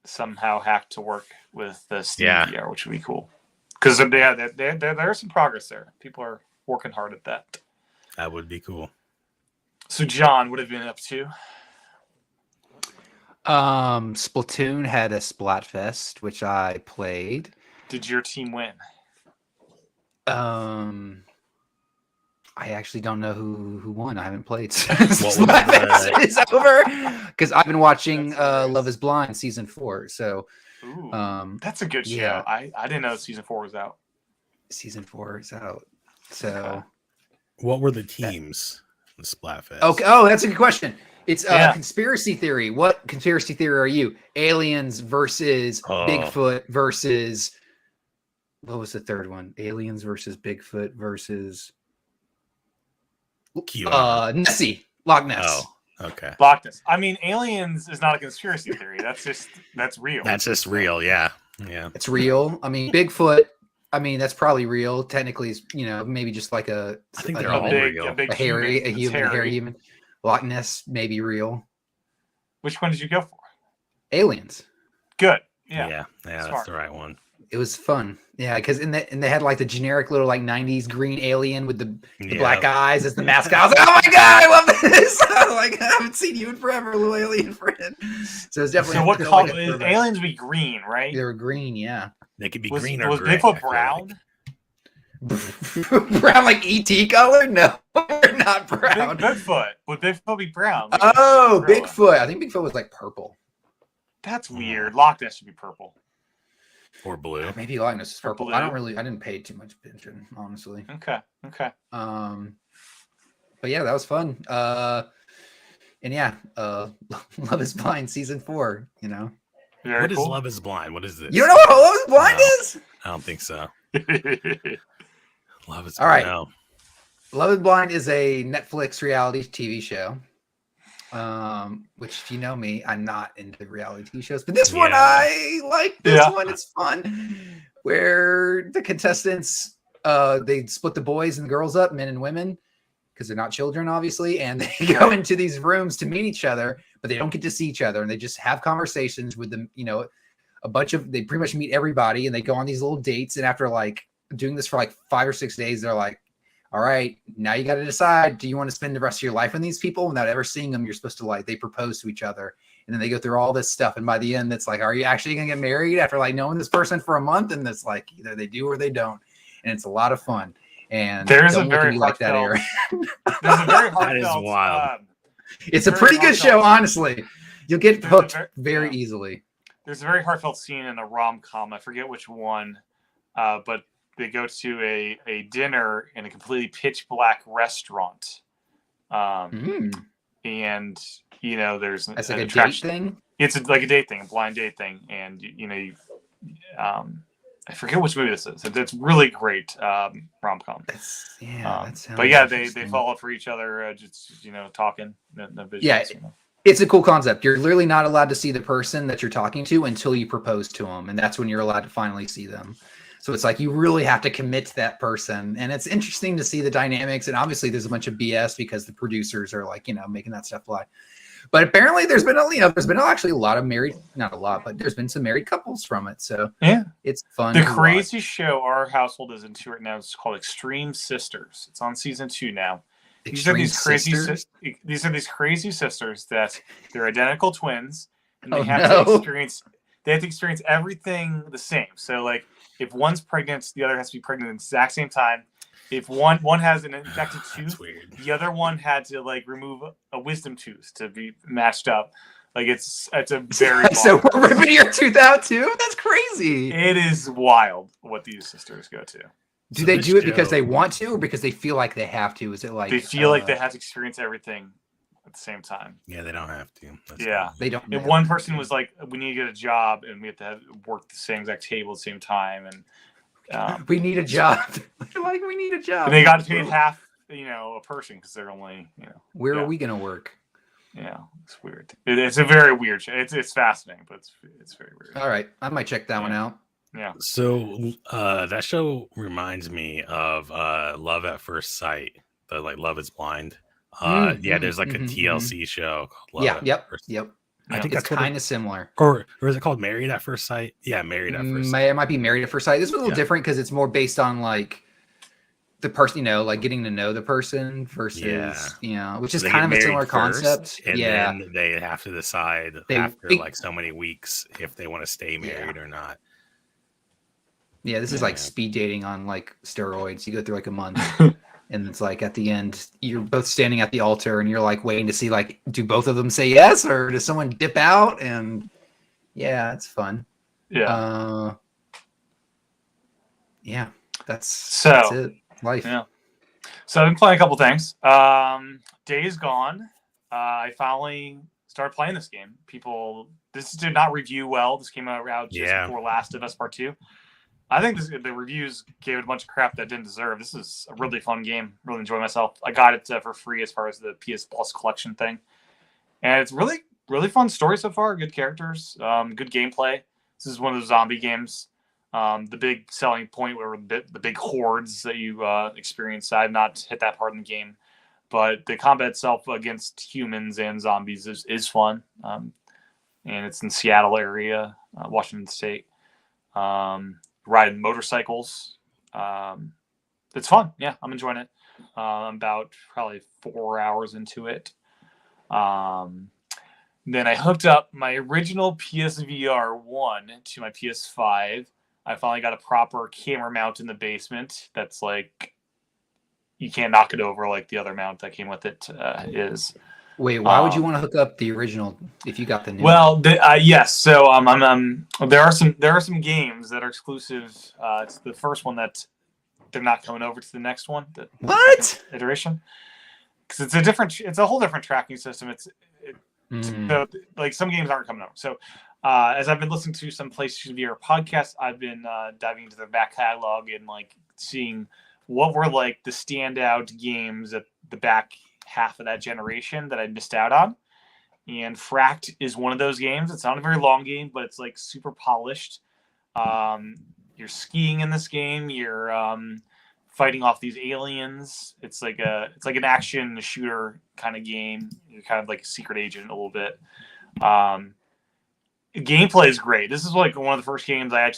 somehow hacked to work with the Steam VR, which would be cool. Because there's some progress there. People are working hard at that. That would be cool. So, John, what have you been up to? Splatoon had a Splatfest, which I played. Did your team win? I actually don't know who won. I haven't played since Splatfest is over because I've been watching Love Is Blind season 4. So, that's a good show. I didn't know season 4 was out. Season 4 is out. So, what were the teams? The Splatfest. Okay. Oh, that's a good question. It's conspiracy theory. What conspiracy theory are you? Aliens versus Bigfoot versus what was the third one? Aliens versus Bigfoot versus Nessie. Loch Ness. Oh, okay. Loch Ness. I mean, aliens is not a conspiracy theory. That's real. That's just real. Yeah. It's real. I mean, Bigfoot. I mean, that's probably real. Technically, maybe just like I think they're all real. A hairy human. Loch Ness may be real. Which one did you go for? Aliens. Good. Yeah. That's the right one. It was fun. Yeah, because they had like the generic little like 90s green alien with the black eyes as the mascot. I was like, oh my god, I love this. I was like, I haven't seen you in forever, little alien friend. So it's definitely. So what color? Aliens be green, right? They were green, yeah. They could be green or was gray. Was Bigfoot brown? Brown like ET color? No, they're not brown. Bigfoot. Would Bigfoot be brown? Oh, Bigfoot. I think Bigfoot was like purple. That's weird. Loch Ness should be purple. Or blue. Maybe Loch Ness is purple. Blue. I didn't pay too much attention, honestly. Okay. But yeah, that was fun. And yeah, Love Is Blind season 4, Very what cool. is Love Is Blind? What is this? You don't know what Love Is Blind is? I don't think so. Love Is Blind. All right. No. Love Is Blind is a Netflix reality TV show. Which if you know me, I'm not into reality TV shows, but this one I like. This one is fun. where the contestants they split the boys and the girls up, men and women, because they're not children, obviously, and they go into these rooms to meet each other, but they don't get to see each other, and they just have conversations with them. They pretty much meet everybody, and they go on these little dates, and after like doing this for like 5 or 6 days, they're like, all right, now you got to decide, do you want to spend the rest of your life with these people without ever seeing them? You're supposed to they propose to each other, and then they go through all this stuff, and by the end it's like, are you actually gonna get married after like knowing this person for a month? And it's like either they do or they don't, and it's a lot of fun. And there's a very heartfelt, there's a very heartfelt, that is wild. It's a pretty good show, honestly. You'll get hooked very easily. There's a very heartfelt scene in a rom-com. I forget which one, but they go to a dinner in a completely pitch black restaurant. And there's that's like a date thing. It's like a date thing, a blind date thing. And I forget which movie this is. It's really great rom-com. That sounds but yeah, they fall for each other, just talking. No visuals, yeah. It's a cool concept. You're literally not allowed to see the person that you're talking to until you propose to them, and that's when you're allowed to finally see them. So it's like you really have to commit to that person, and it's interesting to see the dynamics. And obviously, there's a bunch of BS because the producers are making that stuff fly. But apparently, there's been actually a lot of married, not a lot, but there's been some married couples from it. So yeah, it's fun. The crazy show our household is into right now is called Extreme Sisters. It's on season 2 now. These are these crazy sisters that they're identical twins, and they have to experience everything the same. So like if one's pregnant, the other has to be pregnant at the exact same time. If one has an infected tooth, the other one had to remove a wisdom tooth to be matched up. Like it's a very so we're ripping your tooth out too? That's crazy. It is wild what these sisters go to. Do they do it because they want to, or because they feel like they have to? Is it like they feel like they have to experience everything at the same time? Yeah, they don't have to. They don't. If one person was like, "We need to get a job, and we have to work the same exact table at the same time," and we need a job. We need a job. And they got paid half, a person because they're only, Where are we gonna work? Yeah, it's weird. It's a very weird show. It's fascinating, but it's very weird. All right, I might check that one out. Yeah. So that show reminds me of Love at First Sight, the Love Is Blind. There's a TLC show called Love at First Sight. I think it's kind of similar. Or is it called Married at First Sight? Yeah, Married at First Sight. It might be Married at First Sight. This was a little different because it's more based on the person, getting to know the person versus, which is kind of a similar concept. And then they have to decide after so many weeks if they want to stay married or not. Yeah, this is like speed dating on steroids. You go through a month, and it's at the end, you're both standing at the altar, and you're waiting to see do both of them say yes, or does someone dip out? And yeah, it's fun. Yeah, that's it. Life. Yeah. So I've been playing a couple things. Days Gone. I finally started playing this game. This did not review well. This came out just before Last of Us Part 2. I think the reviews gave it a bunch of crap that didn't deserve. This is a really fun game. Really enjoy myself. I got it for free as far as the PS Plus collection thing, and it's really, really fun story so far. Good characters, good gameplay. This is one of those zombie games. The big selling point were the big hordes that you experience. I have not hit that part in the game, but the combat itself against humans and zombies is fun. And it's in Seattle area, Washington State. Riding motorcycles. It's fun. Yeah, I'm enjoying it. I'm about probably 4 hours into it. Then I hooked up my original PSVR 1 to my PS5. I finally got a proper camera mount in the basement that's you can't knock it over like the other mount that came with it is. Wait, why would you want to hook up the original if you got the new? Well, yes. So there are some games that are exclusive. It's the first one that they're not coming over to the next one. What iteration? Because it's a whole different tracking system. So, some games aren't coming over. So as I've been listening to some PlayStation VR podcasts, I've been diving into their back catalog and seeing what were the standout games at the back half of that generation that I missed out on. And Fracked is one of those games. It's not a very long game, but it's super polished. skiing in this game. You're fighting off these aliens. It's like an action shooter kind of game. You're kind of like a secret agent a little bit. Gameplay is great. This is like one of the first games I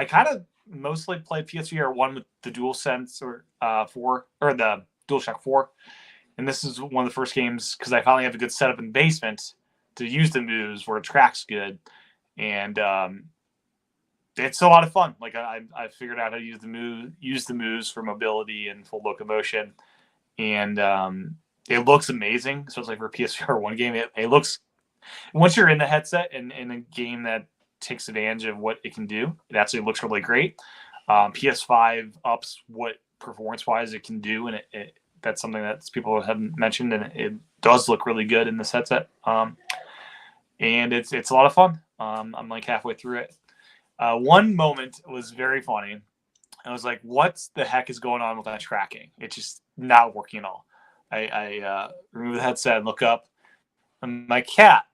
kind of mostly played PSVR 1 with the DualSense or 4 or the DualShock 4. And this is one of the first games because I finally have a good setup in the basement to use the moves where it tracks good. And it's a lot of fun. Like I figured out how to use the moves for mobility and full locomotion. And it looks amazing, especially for a PSVR 1 game. It looks, once you're in the headset and in a game that takes advantage of what it can do, it actually looks really great. PS5 ups what performance-wise it can do, and that's something that people haven't mentioned, and it does look really good in this headset. And it's a lot of fun. I'm like halfway through it. One moment was very funny. I was like, what the heck is going on with that tracking? It's just not working at all. I remove the headset and look up, and my cat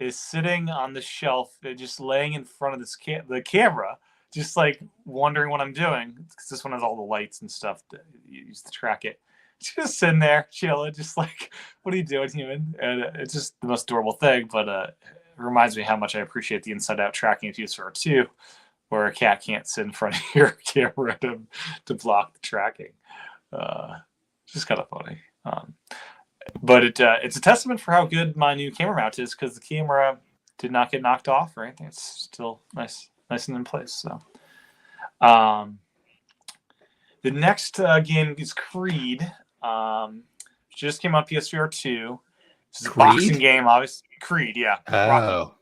is sitting on the shelf, just laying in front of the camera, just like wondering what I'm doing. Because this one has all the lights and stuff that you use to track it. She's just sitting there, chilling, just like, what are you doing, human? And it's just the most adorable thing, but it reminds me how much I appreciate the inside-out tracking of PSVR 2, where a cat can't sit in front of your camera to block the tracking. It's just kind of funny. But it's a testament for how good my new camera mount is, because the camera did not get knocked off or anything. It's still nice and in place. So, the next game is Creed. Just came out PSVR 2. It's a boxing game, obviously. Creed, yeah. Oh, Rocky.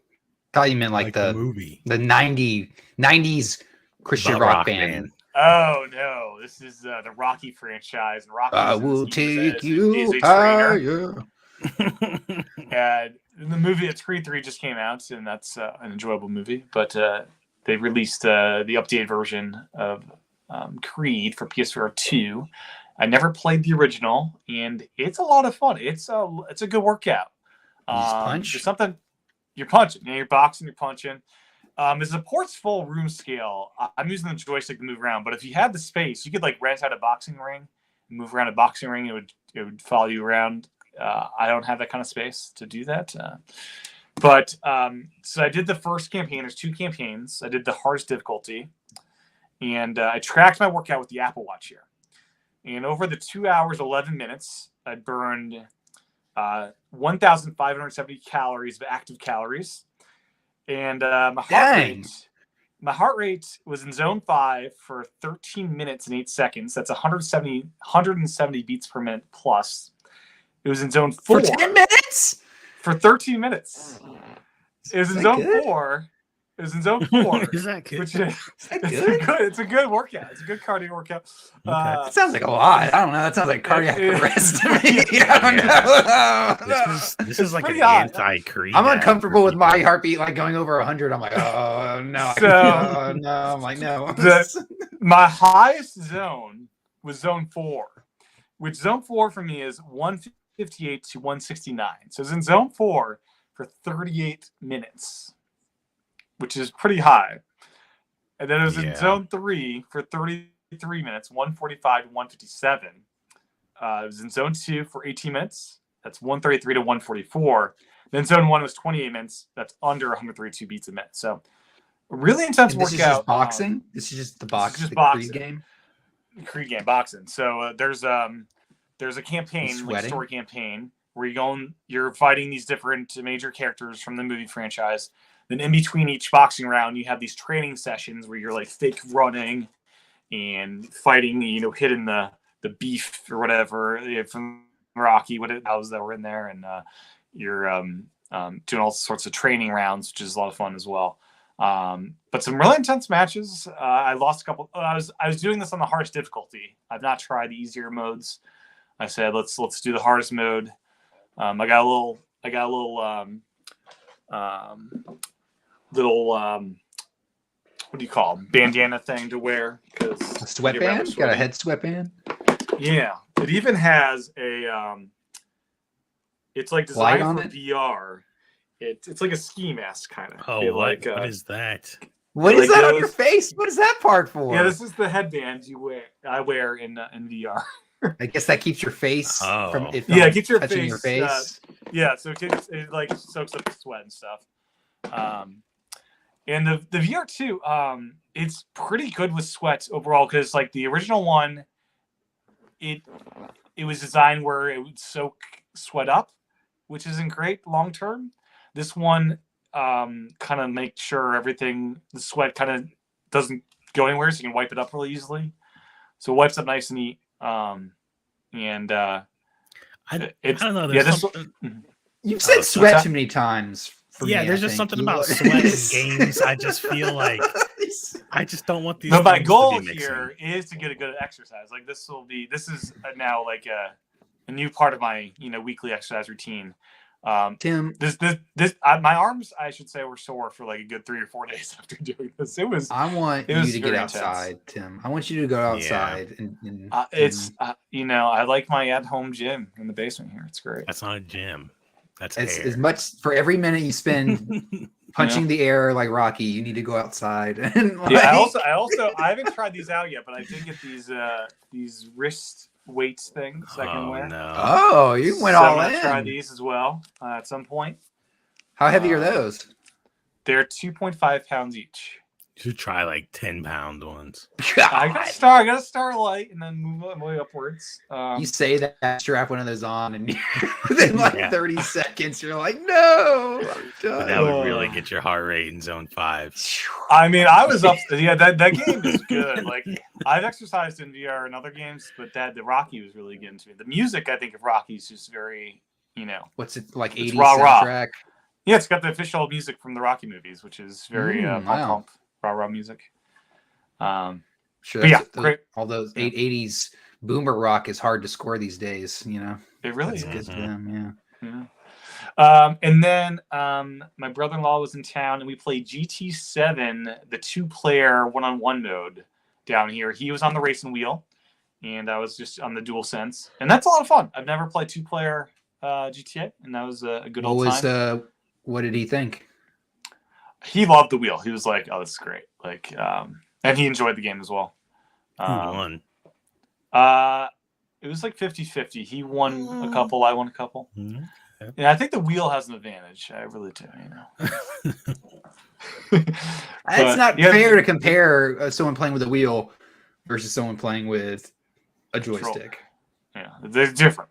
Thought you meant like the movie, the 90s Christian rock band. Oh no, this is the Rocky franchise. Rocky, I will take you higher. And the movie, it's Creed 3 just came out, and that's an enjoyable movie. But they released the updated version of Creed for PSVR 2. I never played the original, and it's a lot of fun. It's a good workout. Punch? There's something you're punching, you're boxing, you're punching. It supports full room scale. I'm using the joystick to move around, but if you had the space, you could like rent out a boxing ring, and move around a boxing ring. It would follow you around. I don't have that kind of space to do that. But so I did the first campaign. There's 2 campaigns. I did the hardest difficulty, and I tracked my workout with the Apple Watch here. And over the 2 hours, 11 minutes, I burned 1,570 calories of active calories. And my heart rate was in zone 5 for 13 minutes and 8 seconds. That's 170 beats per minute plus. It was in zone 4 for 10 minutes for 13 minutes. It was in zone 4. It was in zone 4. Is that good? It's a good workout. It's a good cardio workout. Okay. It sounds like a lot. I don't know. That sounds like cardiac arrest to me. I don't know. This is like an anti-Creed. I'm uncomfortable with my heartbeat like going over 100. I'm like, oh no. I'm like, no. My highest zone was zone 4, which zone 4 for me is 158 to 169. So it's in zone 4 for 38 minutes. Which is pretty high. And then it was in zone 3 for 33 minutes, 145 to 157. It was in zone 2 for 18 minutes. That's 133 to 144. Then zone 1 was 28 minutes. That's under 132 beats a minute. So really intense workout. This is just boxing? This is just the boxing. Creed game? Creed game, boxing. So there's a campaign, like story campaign, where you're fighting these different major characters from the movie franchise. Then in between each boxing round, you have these training sessions where you're like fake running and fighting, hitting the beef or whatever from Rocky, what it was that were in there. And you're doing all sorts of training rounds, which is a lot of fun as well. But some really intense matches. I lost a couple. I was doing this on the hardest difficulty. I've not tried the easier modes. I said, let's do the hardest mode. I got a little what do you call them? Bandana thing to wear, because a sweatband. Got a head sweatband. Yeah, it even has a it's like designed for VR. It's like a ski mask kind of. Oh, what is that? What is that on your face? What is that part for? Yeah, this is the headband I wear in VR. I guess that keeps your face from keeps your touching your face. So it like soaks up the sweat and stuff. And the VR 2, it's pretty good with sweat overall because like the original one, it was designed where it would soak sweat up, which isn't great long term. This one kind of makes sure the sweat kind of doesn't go anywhere, so you can wipe it up really easily. So it wipes up nice and neat. I don't know. There's something... You've said sweat too many times. There's just something about sweat in games. I just feel like I just don't want these. But my goal here is to get a good exercise. Like this is now like a new part of my weekly exercise routine. Tim, my arms, I should say, were sore for like a good 3 or 4 days after doing this. I want you to get outside, intense. Tim. I want you to go outside I like my at-home gym in the basement here. It's great. That's not a gym. That's as much for every minute you spend punching the air like Rocky. You need to go outside. And I haven't tried these out yet, but I did get these wrist weights things I can wear. No. Oh, you went all in. I'm gonna try these as well at some point. How heavy are those? They're 2.5 pounds each. You should try like 10-pound ones. I gotta start light and then move my way upwards. You say that, strap one of those on, and within 30 seconds, you're like, "No, I'm done." That would really get your heart rate in zone 5. I mean, I was up. Yeah, that game is good. Like I've exercised in VR in other games, but the Rocky was really getting to me. The music, I think, of Rocky is just very, what's it like? 80s soundtrack. Raw. Yeah, it's got the official music from the Rocky movies, which is very pump. Raw music. Sure. Great. All those 80s boomer rock is hard to score these days. It really is. Good to them, and then my brother-in-law was in town, and we played GT7, the 2-player one-on-one mode down here. He was on the racing wheel, and I was just on the DualSense, and that's a lot of fun. I've never played 2-player GTA, and that was a good old time. What did he think? He loved the wheel. He was like, "Oh, this is great!" Like, and he enjoyed the game as well. Who won? It was like 50-50. He won a couple. I won a couple. Mm-hmm. Yeah, I think the wheel has an advantage. I really do. It's not fair to compare someone playing with a wheel versus someone playing with a joystick. Yeah, they're different.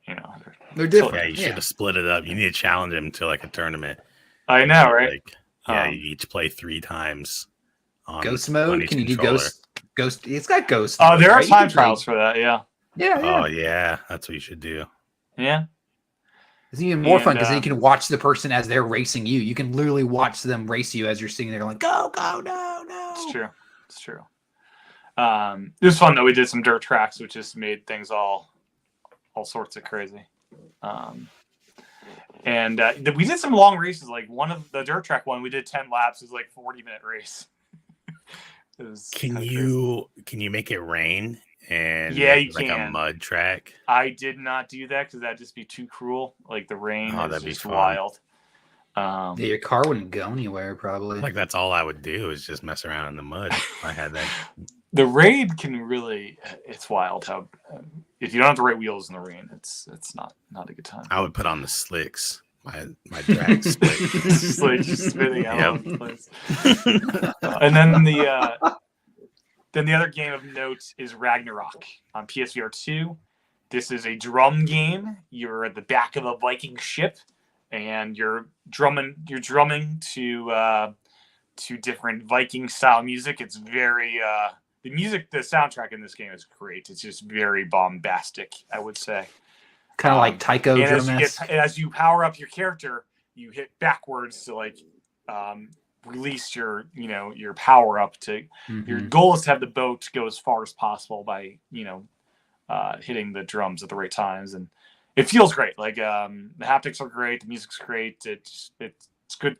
They're different. Yeah, you should have split it up. You need to challenge them to like a tournament. I know, right? You each play 3 times. Ghost mode? Can you do ghost? It's got ghost. Oh, there are time trials for that. Yeah. Yeah. Oh, yeah. That's what you should do. Yeah. It's even more fun because then you can watch the person as they're racing you. You can literally watch them race you as you're sitting there like, go, no. It's true. It was fun though. We did some dirt tracks, which just made things all sorts of crazy. And we did some long races. Like one of the dirt track one, we did 10 laps. It was like 40-minute race. Can you make it rain? And you like can. A mud track. I did not do that because that'd just be too cruel. Like the rain is just wild. Your car wouldn't go anywhere probably. Like that's all I would do is just mess around in the mud. If I had that. The rain can really, it's wild how if you don't have the right wheels in the rain, it's not a good time. I would put on the slicks. My drag slicks. Just spinning out of the place. And then the other game of note is Ragnarok on PSVR 2. This is a drum game. You're at the back of a Viking ship, and you're drumming to different Viking style music. It's very the soundtrack in this game is great. It's just very bombastic, I would say. Kind of like Taiko drum. As you power up your character, you hit backwards to like release your power up to your goal is to have the boat go as far as possible by hitting the drums at the right times, and it feels great. Like the haptics are great, the music's great. It's good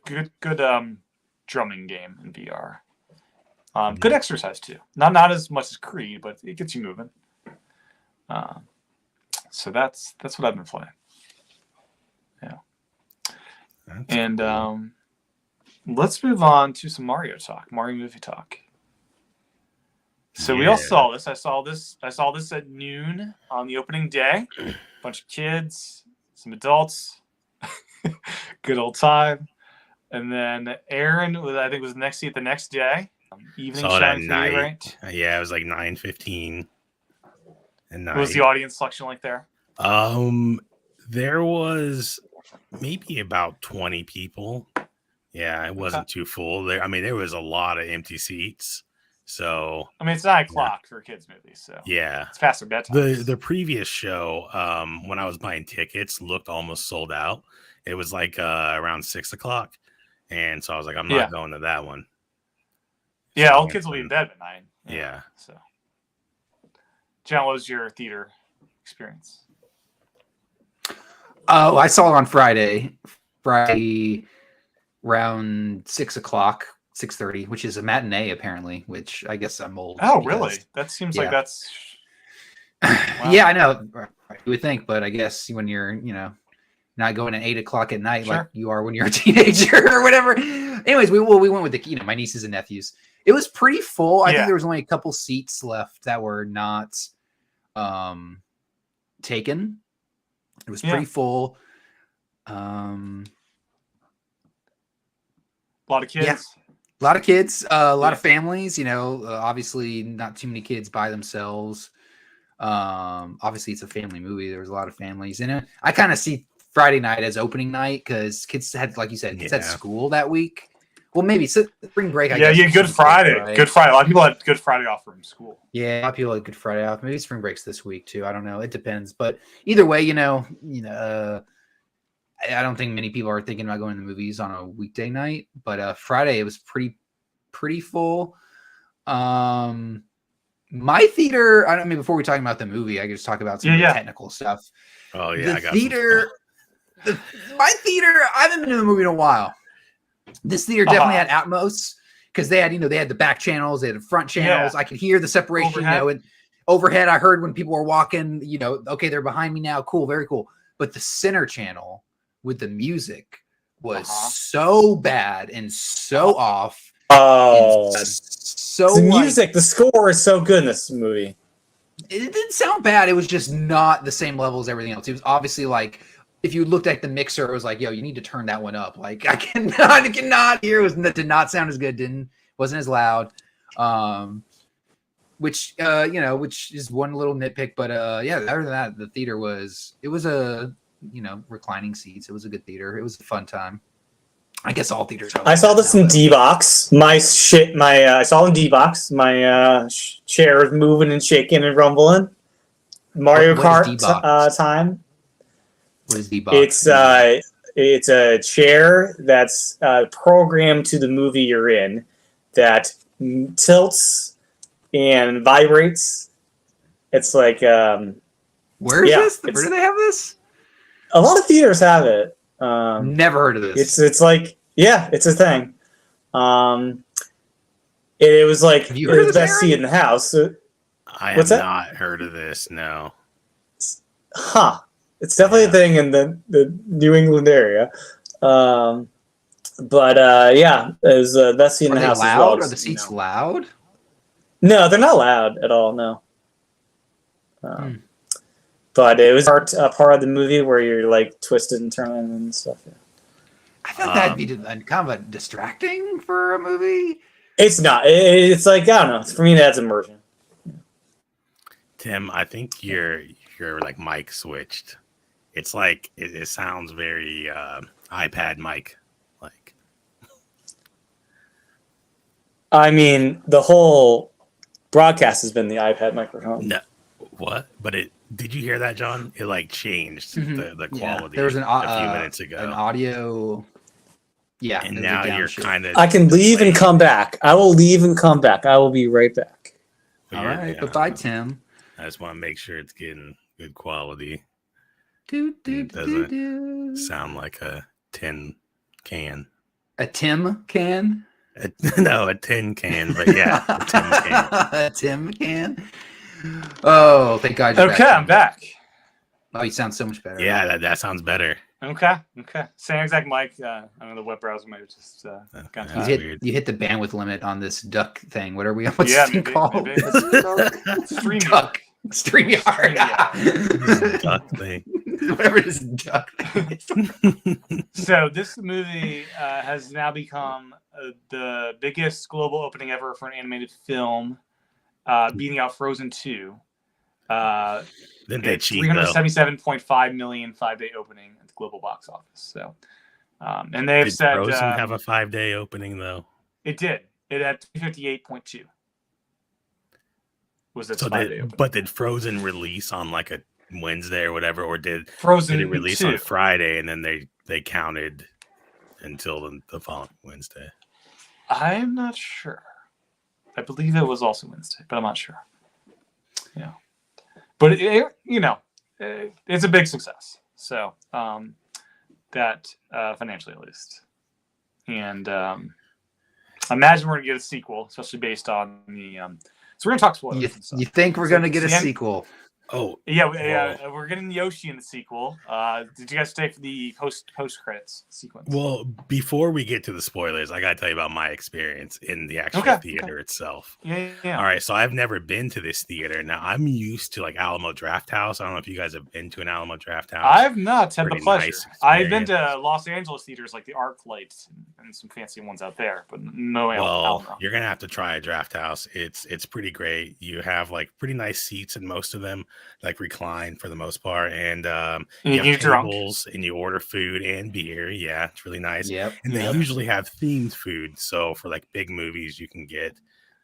drumming game in VR. Good exercise too. Not as much as Creed, but it gets you moving. So that's what I've been playing. Yeah. That's cool. let's move on to some Mario movie talk. So we all saw this. I saw this at noon on the opening day. A bunch of kids, some adults, good old time. And then Aaron was next seat the next day. Evening saw showing that night, right? Yeah, it was like 9:15. What was the audience selection like there? There was maybe about 20 people. Yeah, it wasn't too full. There was a lot of empty seats. So it's 9 o'clock for a kids movie, so yeah, it's faster bedtime. The previous show, when I was buying tickets, looked almost sold out. It was like around 6 o'clock, and so I was like, I'm not going to that one. Yeah, all kids will be in bed at 9. Yeah. So, John, what was your theater experience? Oh, I saw it on Friday around 6 o'clock. 6:30, which is a matinee apparently, which I guess I'm old. Oh, really? That seems like that's wow. Yeah, I know. You would think, but I guess when you're, not going at 8 o'clock at night like you are when you're a teenager or whatever. Anyways, we went with the my nieces and nephews. It was pretty full. I think there was only a couple seats left that were not taken. It was pretty full. A lot of kids. Yeah. A lot of kids, a lot of families, obviously not too many kids by themselves. Obviously it's a family movie. There was a lot of families in it. I kind of see Friday night as opening night because kids had, like you said, kids had school that week. Well, maybe spring break. I guess. Yeah, Good Friday. Right? Good Friday. A lot of people had Good Friday off from school. Yeah, a lot of people had Good Friday off. Maybe spring break's this week too. I don't know. It depends. But either way, I don't think many people are thinking about going to the movies on a weekday night, but Friday it was pretty full. My theater, before we talk about the movie, I could just talk about some of the technical stuff. Oh yeah, I got my theater, I haven't been to a movie in a while. This theater definitely had Atmos because they had the back channels, they had the front channels. I could hear the separation, and overhead I heard when people were walking, okay, they're behind me now. Cool, very cool. But the center channel with the music was so bad and so off. Oh, so the music, the score is so good in this movie. It didn't sound bad. It was just not the same level as everything else. It was obviously like, if you looked at the mixer, it was like, yo, you need to turn that one up. Like I cannot hear. It did not sound as good. Wasn't as loud. Which is one little nitpick, but other than that, the theater was a reclining seats. It was a good theater. It was a fun time. I guess all theaters. I saw this in D-Box. I saw it in D-Box. My chair is moving and shaking and rumbling. Mario Kart time. What is D-Box? It's a chair that's programmed to the movie you're in that tilts and vibrates. It's like where is this? Where do they have this? A lot of theaters have it. Never heard of this. It's like it's a thing. It was like the best seat in the house. I have not heard of this. No. It's definitely a thing in the New England area. It was the best seat in the house. Loud? As well. Are the seats loud? No, they're not loud at all. No. But it was part of the movie where you're like twisted and turning and stuff. Yeah. I thought that'd be kind of distracting for a movie. It's not. It's like, I don't know. For me, that's immersion. Tim, I think your like mic switched. It's like it sounds very iPad mic like. The whole broadcast has been the iPad microphone. No, what? But did you hear that, John? It like changed the quality. There was a few minutes ago. An audio. Yeah, and now you're kind of. I can leave and come back. I will leave and come back. I will be right back. All right, goodbye, Tim. I just want to make sure it's getting good quality. It doesn't sound like a tin can. A Tim can? No, a tin can, but yeah, a Tim can. A Tim can? Oh, thank God. Okay, I'm back. Oh, you sound so much better. Yeah, that sounds better. Okay. Same exact mic. I don't know, the web browser might have just you hit the bandwidth limit on this duck thing. What are we? What's this thing called? StreamYard. StreamYard. Duck thing. Whatever this duck thing is. So this movie has now become the biggest global opening ever for an animated film, beating out Frozen 2. Then they cheat, 377.5 million 5-day opening at the global box office. So, and they've said Frozen have a 5-day opening though. It did. It had 358.2. Was its 5-day opening? But did Frozen release on like a Wednesday or whatever, or did Frozen it release 2 on Friday and then they counted until the following Wednesday? I'm not sure. I believe it was also Wednesday, but I'm not sure. Yeah. But it's a big success. So that financially at least, and I imagine we're gonna get a sequel, especially based on the. So we're gonna talk spoilers. You think we're gonna get a sequel? Oh yeah, we're getting Yoshi in the sequel. Did you guys stay for the post credits sequence? Well, before we get to the spoilers, I gotta tell you about my experience in the actual theater itself. Yeah. All right, so I've never been to this theater. Now I'm used to like Alamo Drafthouse. I don't know if you guys have been to an Alamo Drafthouse. I've not had the pleasure. Nice I've been to Los Angeles theaters like the ArcLight and some fancy ones out there, but no Alamo. You're gonna have to try a Drafthouse. It's pretty great. You have like pretty nice seats in most of them, like recline for the most part, and you have tables and you order food and beer. Yeah, it's really nice. Yep. And they usually have themed food, so for like big movies you can get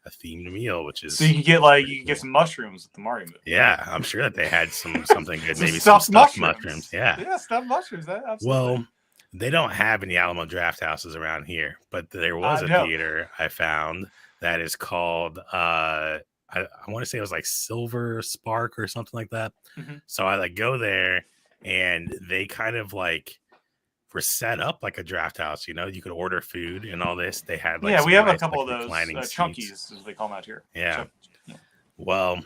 a themed meal, which is so you can get some mushrooms at the Mario movie. Yeah, I'm sure that they had something good, maybe some stuffed mushrooms. Yeah, stuffed mushrooms. Absolutely. Well, they don't have any Alamo Drafthouses around here, but there was a theater I found that is called I want to say it was like Silver Spark or something like that. Mm-hmm. So I like go there and they kind of like were set up like a draft house. You could order food and all this. They had like we have a couple of those chunkies, as they call them out here. Yeah. Well,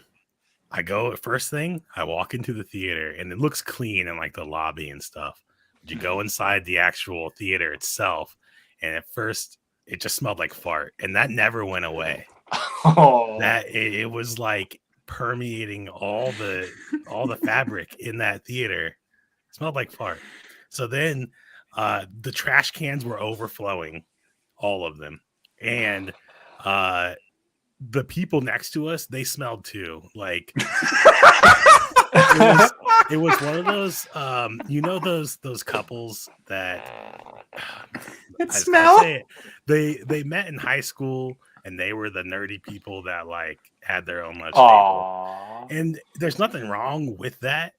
I go first thing. I walk into the theater and it looks clean in like the lobby and stuff. But you go inside the actual theater itself, and at first it just smelled like fart, and that never went away. That it was like permeating all the fabric in that theater. It smelled like fart. So then the trash cans were overflowing, all of them, and the people next to us, they smelled too. Like it was one of those those couples that they met in high school. And they were the nerdy people that like had their own lunch table. And there's nothing wrong with that.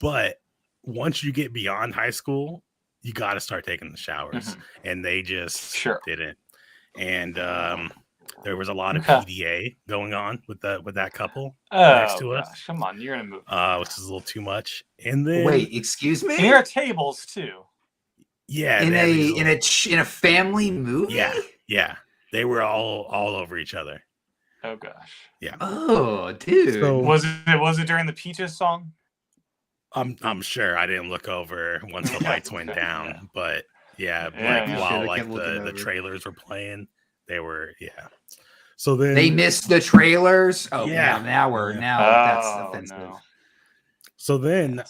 But once you get beyond high school, you got to start taking the showers. Mm-hmm. And they just didn't. And there was a lot of PDA going on with that couple next to us. Come on, you're gonna move. Which is a little too much. And then wait, excuse me. And there are tables too. Yeah, in a family movie. Yeah. They were all over each other. Oh gosh. Yeah. Oh, dude. So, was it during the Peaches song? I'm sure I didn't look over once the lights went down, but while like the trailers were playing, they were So then they missed the trailers. Oh yeah. Now that's offensive. No. So then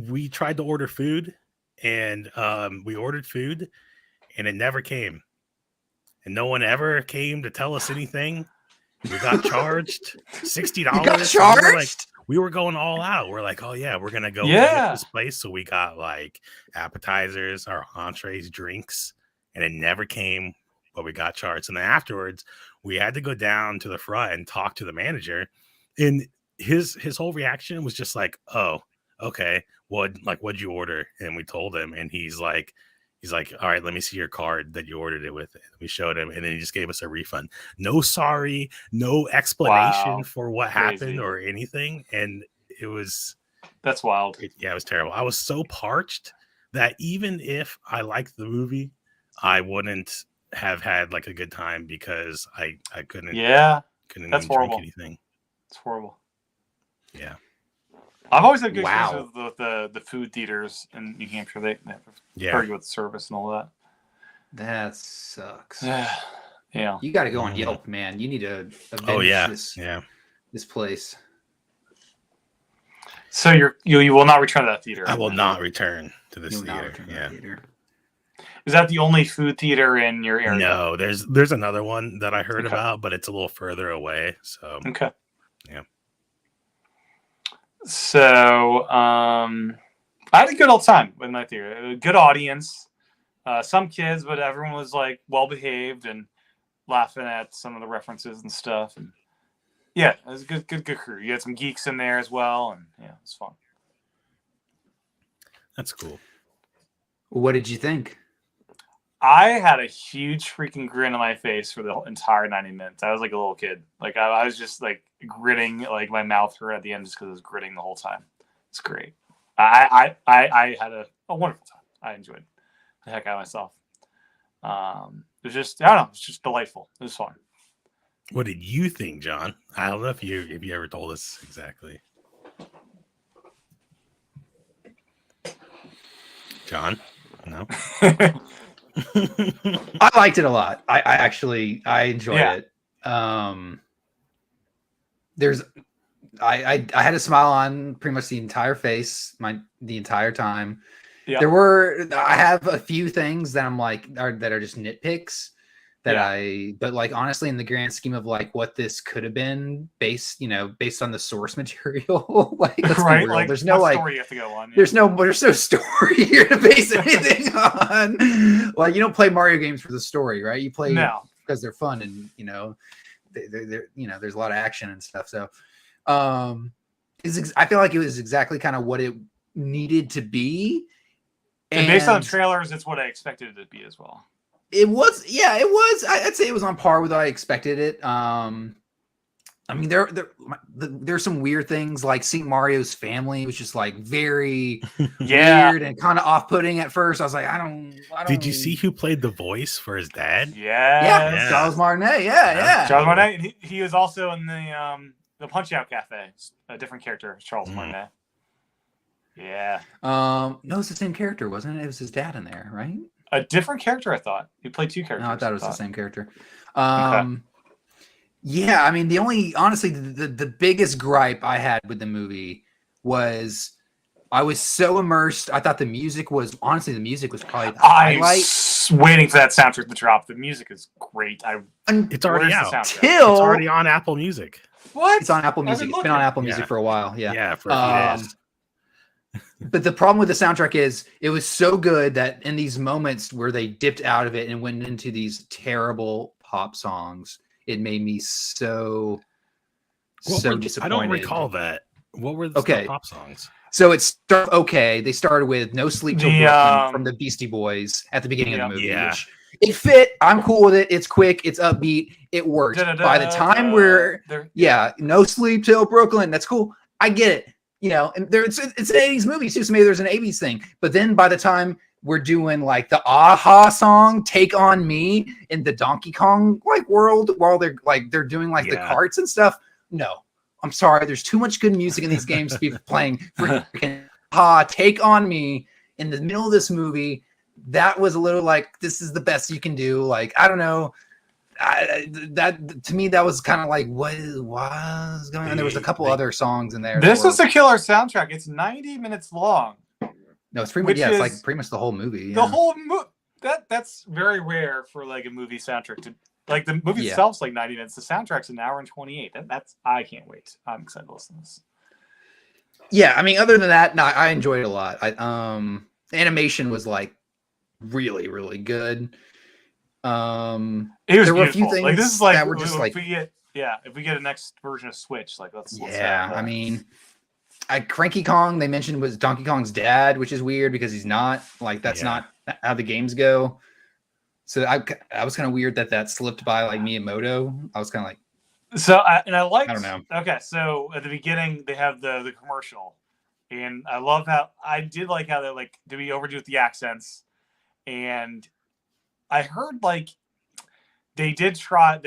we tried to order food. And we ordered food, and it never came. And no one ever came to tell us anything. We got charged $60. You got charged? We were going all out. We're like, oh yeah, we're gonna go visit this place. So we got like appetizers, our entrees, drinks, and it never came. But we got charged. And then afterwards, we had to go down to the front and talk to the manager. And his whole reaction was just like, oh, okay, what'd you order? And we told him, and he's like, all right, let me see your card that you ordered it with. And we showed him, and then he just gave us a refund. No sorry, no explanation for what happened or anything. And that's wild. It was terrible. I was so parched that even if I liked the movie, I wouldn't have had like a good time because I couldn't. Yeah, couldn't that's even horrible. Drink anything. It's horrible. Yeah. I've always had good experience with the food theaters in New Hampshire. They have very good service and all that. That sucks. Yeah. You got to go on Yelp, man. You need to avenge this place. So you will not return to that theater. I will not return to this theater. Theater. Is that the only food theater in your area? No, there's another one that I heard about, but it's a little further away. So okay. Yeah. So I had a good old time with my theater. A good audience. Some kids, but everyone was like well behaved and laughing at some of the references and stuff. And yeah, it was a good crew. You had some geeks in there as well, and yeah, it was fun. That's cool. What did you think? I had a huge freaking grin on my face for the entire 90 minutes. I was like a little kid. Like I was just like gritting, like my mouth hurt at the end just because I was gritting the whole time. It's great. I had a wonderful time. I enjoyed the heck out of myself. It was just, I don't know, it was just delightful. It was fun. What did you think, John? I don't know if you ever told us exactly. John? No. I liked it a lot. I actually enjoyed it. I had a smile on pretty much the entire face, the entire time. Yeah. I have a few things that I'm like that are just nitpicks but like honestly, in the grand scheme of like what this could have been based on the source material, like right, like there's no like story you have to go on. Yeah. There's no story here to base anything on. Like you don't play Mario games for the story, right? You play because they're fun and they're there's a lot of action and stuff. So I feel like it was exactly kind of what it needed to be. And based on the trailers, it's what I expected it to be as well. It was. I'd say it was on par with what I expected it. I mean, there's some weird things like seeing Mario's family was just like very weird and kind of off-putting at first. I was like, I don't. Did you see who played the voice for his dad? Yeah. Charles Martinet. Yeah. Charles Martinet. He was also in the Punch Out Cafe. A different character, Charles Martinet. Yeah. No, it's the same character, wasn't it? It was his dad in there, right? A different character, I thought. He played two characters. No, I thought it was the same character. Yeah, I mean, honestly, the biggest gripe I had with the movie was I was so immersed. I thought the music was probably the highlight. I'm waiting for that soundtrack to drop. The music is great. It's already out. It's already on Apple Music. What? It's on Apple Music. It's been on Apple Music for a while. Yeah. Yeah, for a few days. But the problem with the soundtrack is it was so good that in these moments where they dipped out of it and went into these terrible pop songs, it made me so disappointed. I don't recall that. What were the pop songs? So it started okay. They started with "No Sleep Till Brooklyn" from the Beastie Boys at the beginning of the movie. Yeah. Which it fit. I'm cool with it. It's quick. It's upbeat. It works. By the time "No Sleep Till Brooklyn," that's cool. I get it. And it's an 80s movie too, so maybe there's an 80s thing. But then by the time we're doing like the Aha song, "Take on Me" in the Donkey Kong like world, while they're doing like the carts and stuff. No, I'm sorry. There's too much good music in these games to be playing freaking "Take on Me" in the middle of this movie. That was a little like, this is the best you can do. Like, I don't know. That to me, that was kind of like, what was going on? There was a couple other songs in there. This is a killer soundtrack. It's 90 minutes long. No, it's pretty much it's like pretty much the whole movie. The whole that's very rare for like a movie soundtrack to like the movie itself's like 90 minutes. The soundtrack's an hour and 28. I can't wait. I'm excited to listen to this. Yeah, I mean, other than that, no, I enjoyed it a lot. Animation was like really, really good. It was there were beautiful. A few things like this is like that were just if we get a next version of Switch, like let's I mean, Cranky Kong they mentioned was Donkey Kong's dad, which is weird because he's not like that's not how the games go. So I was kind of weird that slipped by like Miyamoto. I was kind of like, I liked. I don't know. Okay, so at the beginning they have the commercial, and I love how they like do we overdo with the accents, and I heard like they tried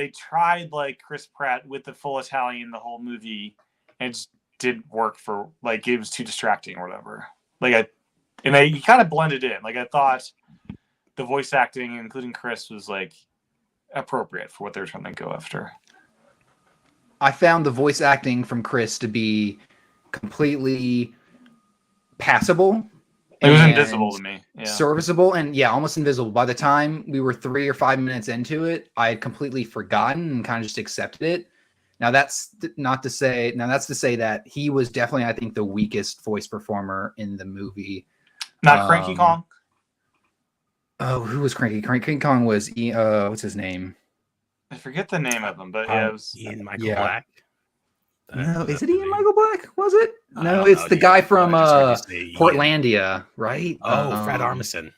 like Chris Pratt with the full Italian the whole movie, and didn't work for like it was too distracting or whatever. Like he kind of blended in. Like I thought the voice acting, including Chris, was like appropriate for what they were trying to go after. I found the voice acting from Chris to be completely passable. It was invisible to me. Yeah. Serviceable and almost invisible. By the time we were 3 or 5 minutes into it, I had completely forgotten and kind of just accepted it. Now that's to say that he was definitely, I think, the weakest voice performer in the movie. Not Cranky Kong. Oh, who was Cranky? Cranky Kong was what's his name? I forget the name of them, but it was Ian Michael Black. No, is it Ian Michael Black? Was it? No, it's the guy from Portlandia, right? Oh, Fred Armisen.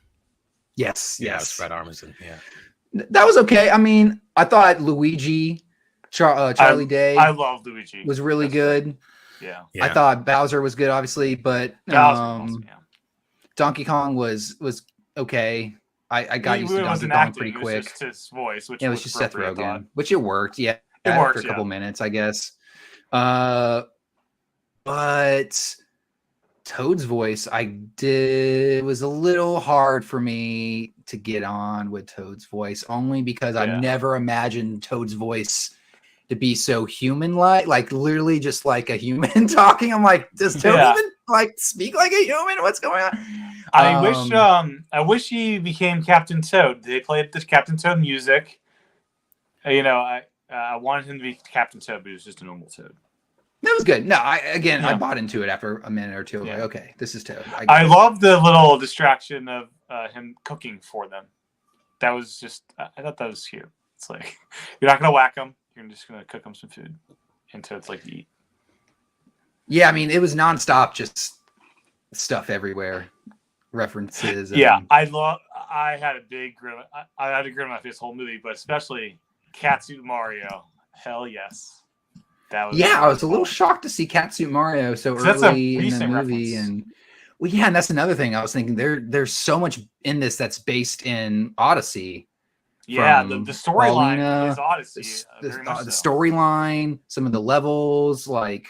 Yes. Yeah, it was Fred Armisen. Yeah, that was okay. I mean, I thought Luigi, Charlie Day. I love Luigi. Was really good. Yeah. I thought Bowser was good, obviously, but Donkey Kong was okay. I got used to Donkey Kong pretty quick. It was just his voice, which it was just Seth Rogen, which it worked. Yeah, it worked for a couple minutes, I guess. But Toad's voice, it was a little hard for me to get on with Toad's voice, only because I never imagined Toad's voice to be so human-like, like literally just like a human talking. I'm like, does Toad even like speak like a human? What's going on? I wish he became Captain Toad. They played the Captain Toad music. I wanted him to be Captain Toad, but he was just a normal Toad. That was good. No, I bought into it after a minute or two. Like, okay, this is Toad. I love the little distraction of him cooking for them. That was just, I thought that was cute. It's like, you're not going to whack them. You're just going to cook them some food. And Toad's like, eat. Yeah, I mean, it was nonstop, just stuff everywhere. References. Yeah, I had a big grin. I had a grin on my face the whole movie, but especially Catsuit Mario. Hell yes. That was I was a little shocked to see Catsuit Mario so early in the movie. And and that's another thing. I was thinking there's so much in this that's based in Odyssey. Yeah, the storyline is Odyssey. The storyline, some of the levels, like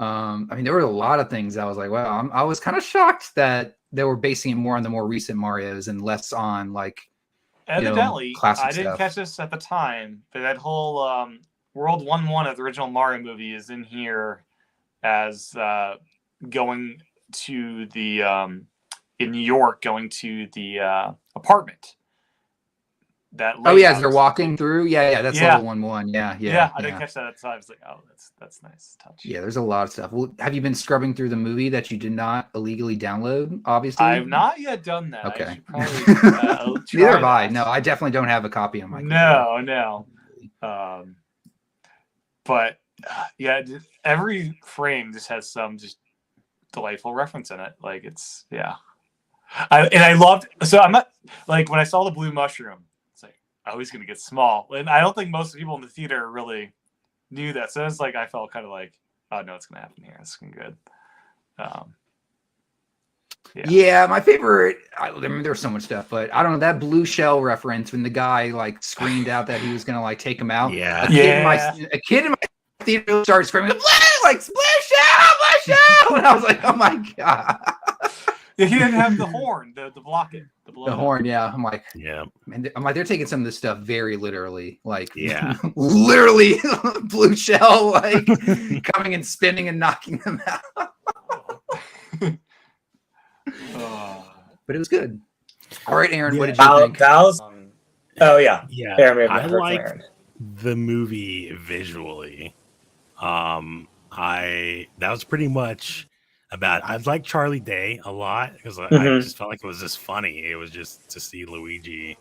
I mean, there were a lot of things I was like, wow, I was kind of shocked that they were basing it more on the more recent Marios and less on like evidently classic I didn't catch this at the time, but that whole World 1-1 of the original Mario movie is in here as going to the in New York, going to the apartment. As they're walking through. That's level 1-1. Yeah. I didn't catch that at the time. I was like, oh, that's nice touch. Yeah, there's a lot of stuff. Well, have you been scrubbing through the movie that you did not illegally download? Obviously, I've not yet done that. Okay. Neither have I. No, I definitely don't have a copy on my computer. No. But every frame just has some just delightful reference in it. Like it's I loved. So I'm not like when I saw the blue mushroom. It's like, oh, he's gonna get small, and I don't think most people in the theater really knew that. So it's like I felt kind of like, oh no, it's gonna happen here. It's gonna be good. My favorite. I mean, there's so much stuff, but I don't know that blue shell reference when the guy like screamed out that he was gonna like take him out. Yeah, a kid in my theater started screaming, like blue shell, and I was like, oh my god. Yeah, he didn't have the horn, the block it, the horn. Yeah, I'm like, man, I'm like, they're taking some of this stuff very literally, like, literally blue shell, like coming and spinning and knocking them out. But it was good. All right, Aaron, what did you think? I liked the movie visually. That was pretty much about. I like Charlie Day a lot because I just felt like it was just funny. It was just to see Luigi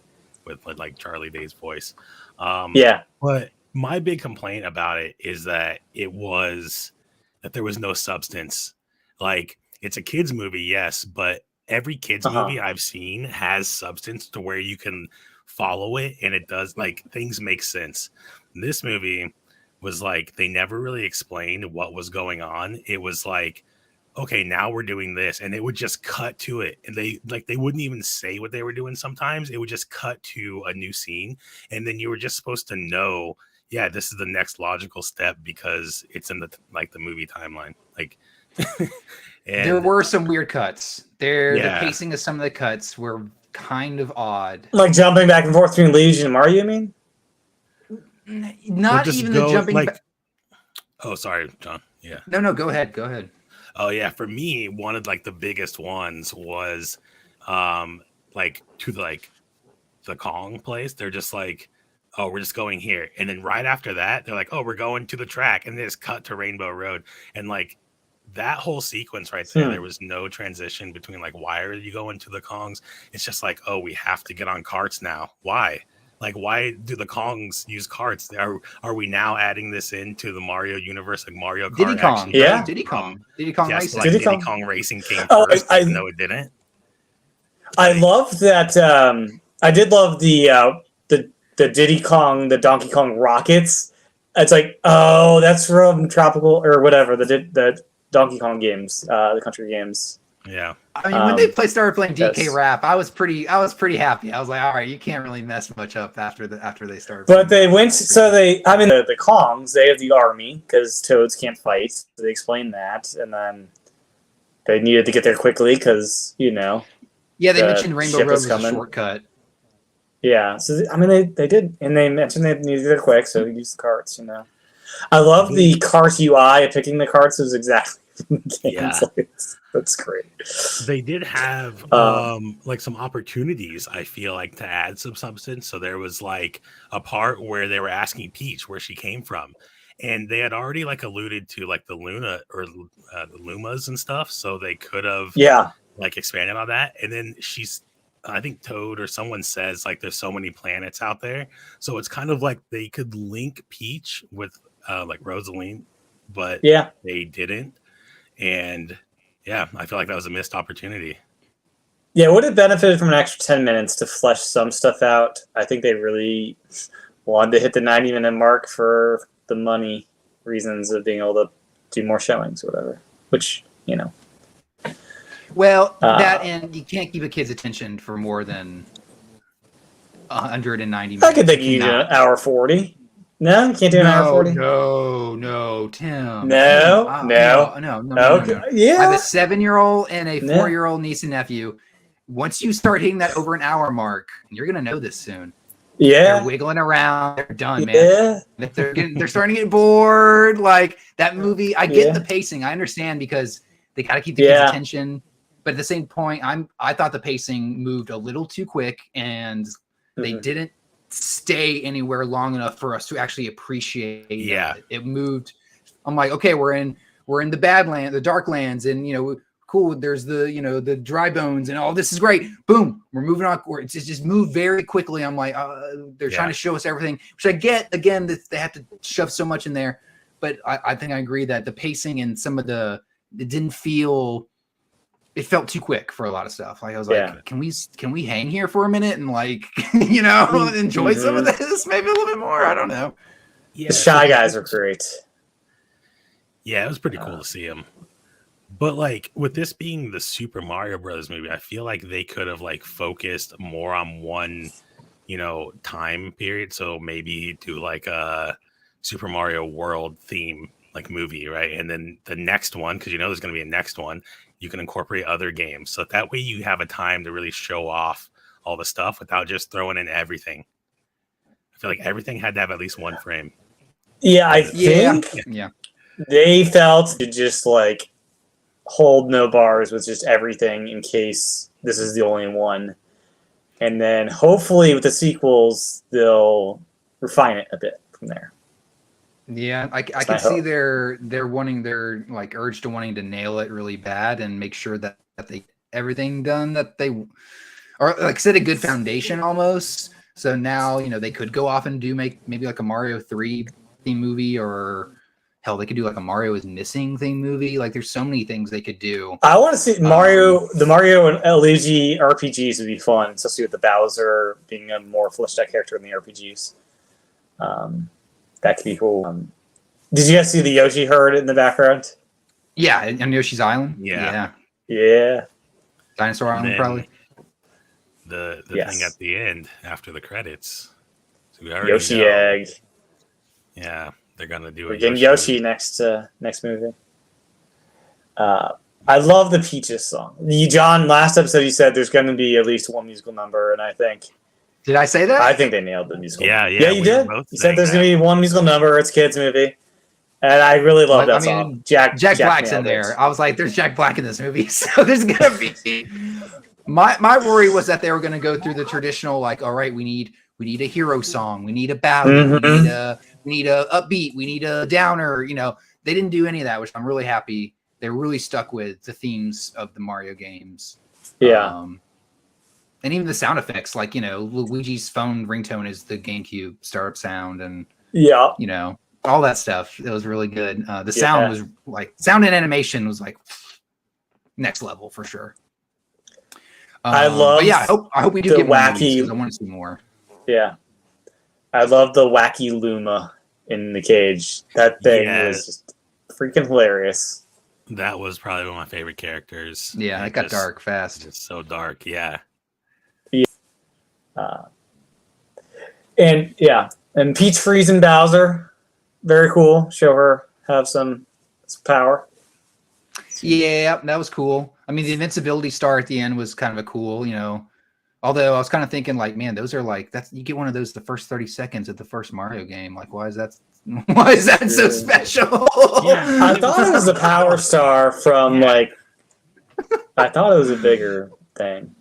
with like Charlie Day's voice. But my big complaint about it is that there was no substance. Like it's a kids movie, yes, but every kids movie I've seen has substance to where you can follow it and it does like things make sense. This movie was like they never really explained what was going on. It was like, okay, now we're doing this, and it would just cut to it, and they wouldn't even say what they were doing. Sometimes it would just cut to a new scene, and then you were just supposed to know, yeah, this is the next logical step because it's in the movie timeline. Like, and there were some weird cuts. The pacing of some of the cuts were kind of odd. Like jumping back and forth between Luigi and Mario, you mean? Not even the jumping back. Oh, sorry, John. Yeah. No, go ahead. Go ahead. Oh yeah, for me, one of like the biggest ones was like to the Kong place. They're just like, oh, we're just going here. And then right after that, they're like, oh, we're going to the track. And they just cut to Rainbow Road. And like that whole sequence right there, there was no transition between like, why are you going to the Kongs? It's just like, oh, we have to get on carts now. Why? Like, why do the Kongs use carts? Are we now adding this into the Mario universe? Like Mario Kart? Diddy Kong. Actually, yeah. Diddy Kong. Diddy Kong yes, Racing. like Diddy Kong Racing came first, even though it didn't. I love that. I did love the Diddy Kong, the Donkey Kong rockets. It's like, oh, that's from Tropical or whatever the Donkey Kong games, the country games. Yeah. I mean, when they started playing DK Rap, I was pretty happy. I was like, all right, you can't really mess much up after they started. But they went, the Kongs, they have the army because Toads can't fight. So they explained that, and then they needed to get there quickly because Yeah, they mentioned Rainbow Road was a shortcut. Yeah, so they did, and they mentioned they needed to get there quick, so they used the carts. I love the cart UI. Picking the carts is exactly. Yeah, that's great. They did have like some opportunities, I feel like, to add some substance. So there was like a part where they were asking Peach where she came from, and they had already like alluded to like the Luna or the Lumas and stuff, so they could have like expanded on that. And then I think Toad or someone says like there's so many planets out there, so it's kind of like they could link Peach with like Rosaline, but they didn't. And yeah, I feel like that was a missed opportunity. Yeah, it would have benefited from an extra 10 minutes to flesh some stuff out. I think they really wanted to hit the 90-minute mark for the money reasons of being able to do more showings or whatever, which, Well, that and you can't keep a kid's attention for more than 190 minutes. I could think you do an hour 40. No, you can't do an hour 40? No, Tim. No. Okay. Yeah. I have a 7-year-old and a 4-year-old niece and nephew. Once you start hitting that over an hour mark, you're going to know this soon. Yeah. They're wiggling around. They're done, man. Yeah. They're starting to get bored. Like that movie, I get the pacing. I understand because they got to keep the kids' attention. But at the same point, I thought the pacing moved a little too quick and they didn't stay anywhere long enough for us to actually appreciate it moved. I'm like, okay, we're in the Badland, the Darklands, and cool, there's the dry bones and all this is great. Boom, we're moving on. It's just moved very quickly. I'm like, they're trying to show us everything, which I get. Again, that they have to shove so much in there, but I think I agree that the pacing and some of it didn't feel. It felt too quick for a lot of stuff. Like I was like, can we hang here for a minute and like, enjoy some of this? Maybe a little bit more. I don't know. Yeah, the Shy Guys are great. Yeah, it was pretty cool to see them. But like with this being the Super Mario Brothers movie, I feel like they could have like focused more on one, time period. So maybe do like a Super Mario World theme like movie, right? And then the next one, because there's going to be a next one. You can incorporate other games. So that way you have a time to really show off all the stuff without just throwing in everything. I feel like everything had to have at least one frame. Yeah, I think they felt to just like hold no bars with just everything in case this is the only one. And then hopefully with the sequels, they'll refine it a bit from there. Yeah, I can see their like urge to wanting to nail it really bad and make sure that they everything done that they or like set a good foundation almost. So now they could go off and maybe like a Mario 3 theme movie, or hell, they could do like a Mario is Missing theme movie. Like there's so many things they could do. I want to see Mario. The Mario and Luigi RPGs would be fun, especially with the Bowser being a more fleshed out character in the RPGs. That could be cool. Did you guys see the Yoshi herd in the background? Yeah, on Yoshi's Island. Yeah. Dinosaur Island, probably. The thing at the end after the credits. So we Yoshi egg. Yeah, they're gonna do We're it. getting Yoshi next movie. I love the Peaches song. John, last episode you said there's going to be at least one musical number, and I think. Did I say that? I think they nailed the musical. Yeah, you did. You said there's going to be one musical number. It's a kids movie, and I really love that song. Jack Black's in there. I was like, "There's Jack Black in this movie," so there's going to be. My worry was that they were going to go through the traditional, like, all right, we need a hero song, we need a ballad, we need a upbeat, we need a downer. You know, they didn't do any of that, which I'm really happy. They're really stuck with the themes of the Mario games. Yeah. And even the sound effects, like, you know, Luigi's phone ringtone is the GameCube startup sound, and you know, all that stuff. It was really good. The sound was like sound and animation was like next level for sure. I love. But yeah, I hope we do get wacky. More I want to see more. Yeah, I love the wacky Luma in the cage. That thing was just freaking hilarious. That was probably one of my favorite characters. Yeah, it got dark fast. It's so dark, yeah. And Peach freezing Bowser, very cool. Show her have some power. Yeah, that was cool. I mean, the invincibility star at the end was kind of a cool, you know. Although I was kind of thinking, like, man, those are like you get one of those the first 30 seconds of the first Mario game. Like, why is that so special? Yeah, I thought it was a power star from I thought it was a bigger thing.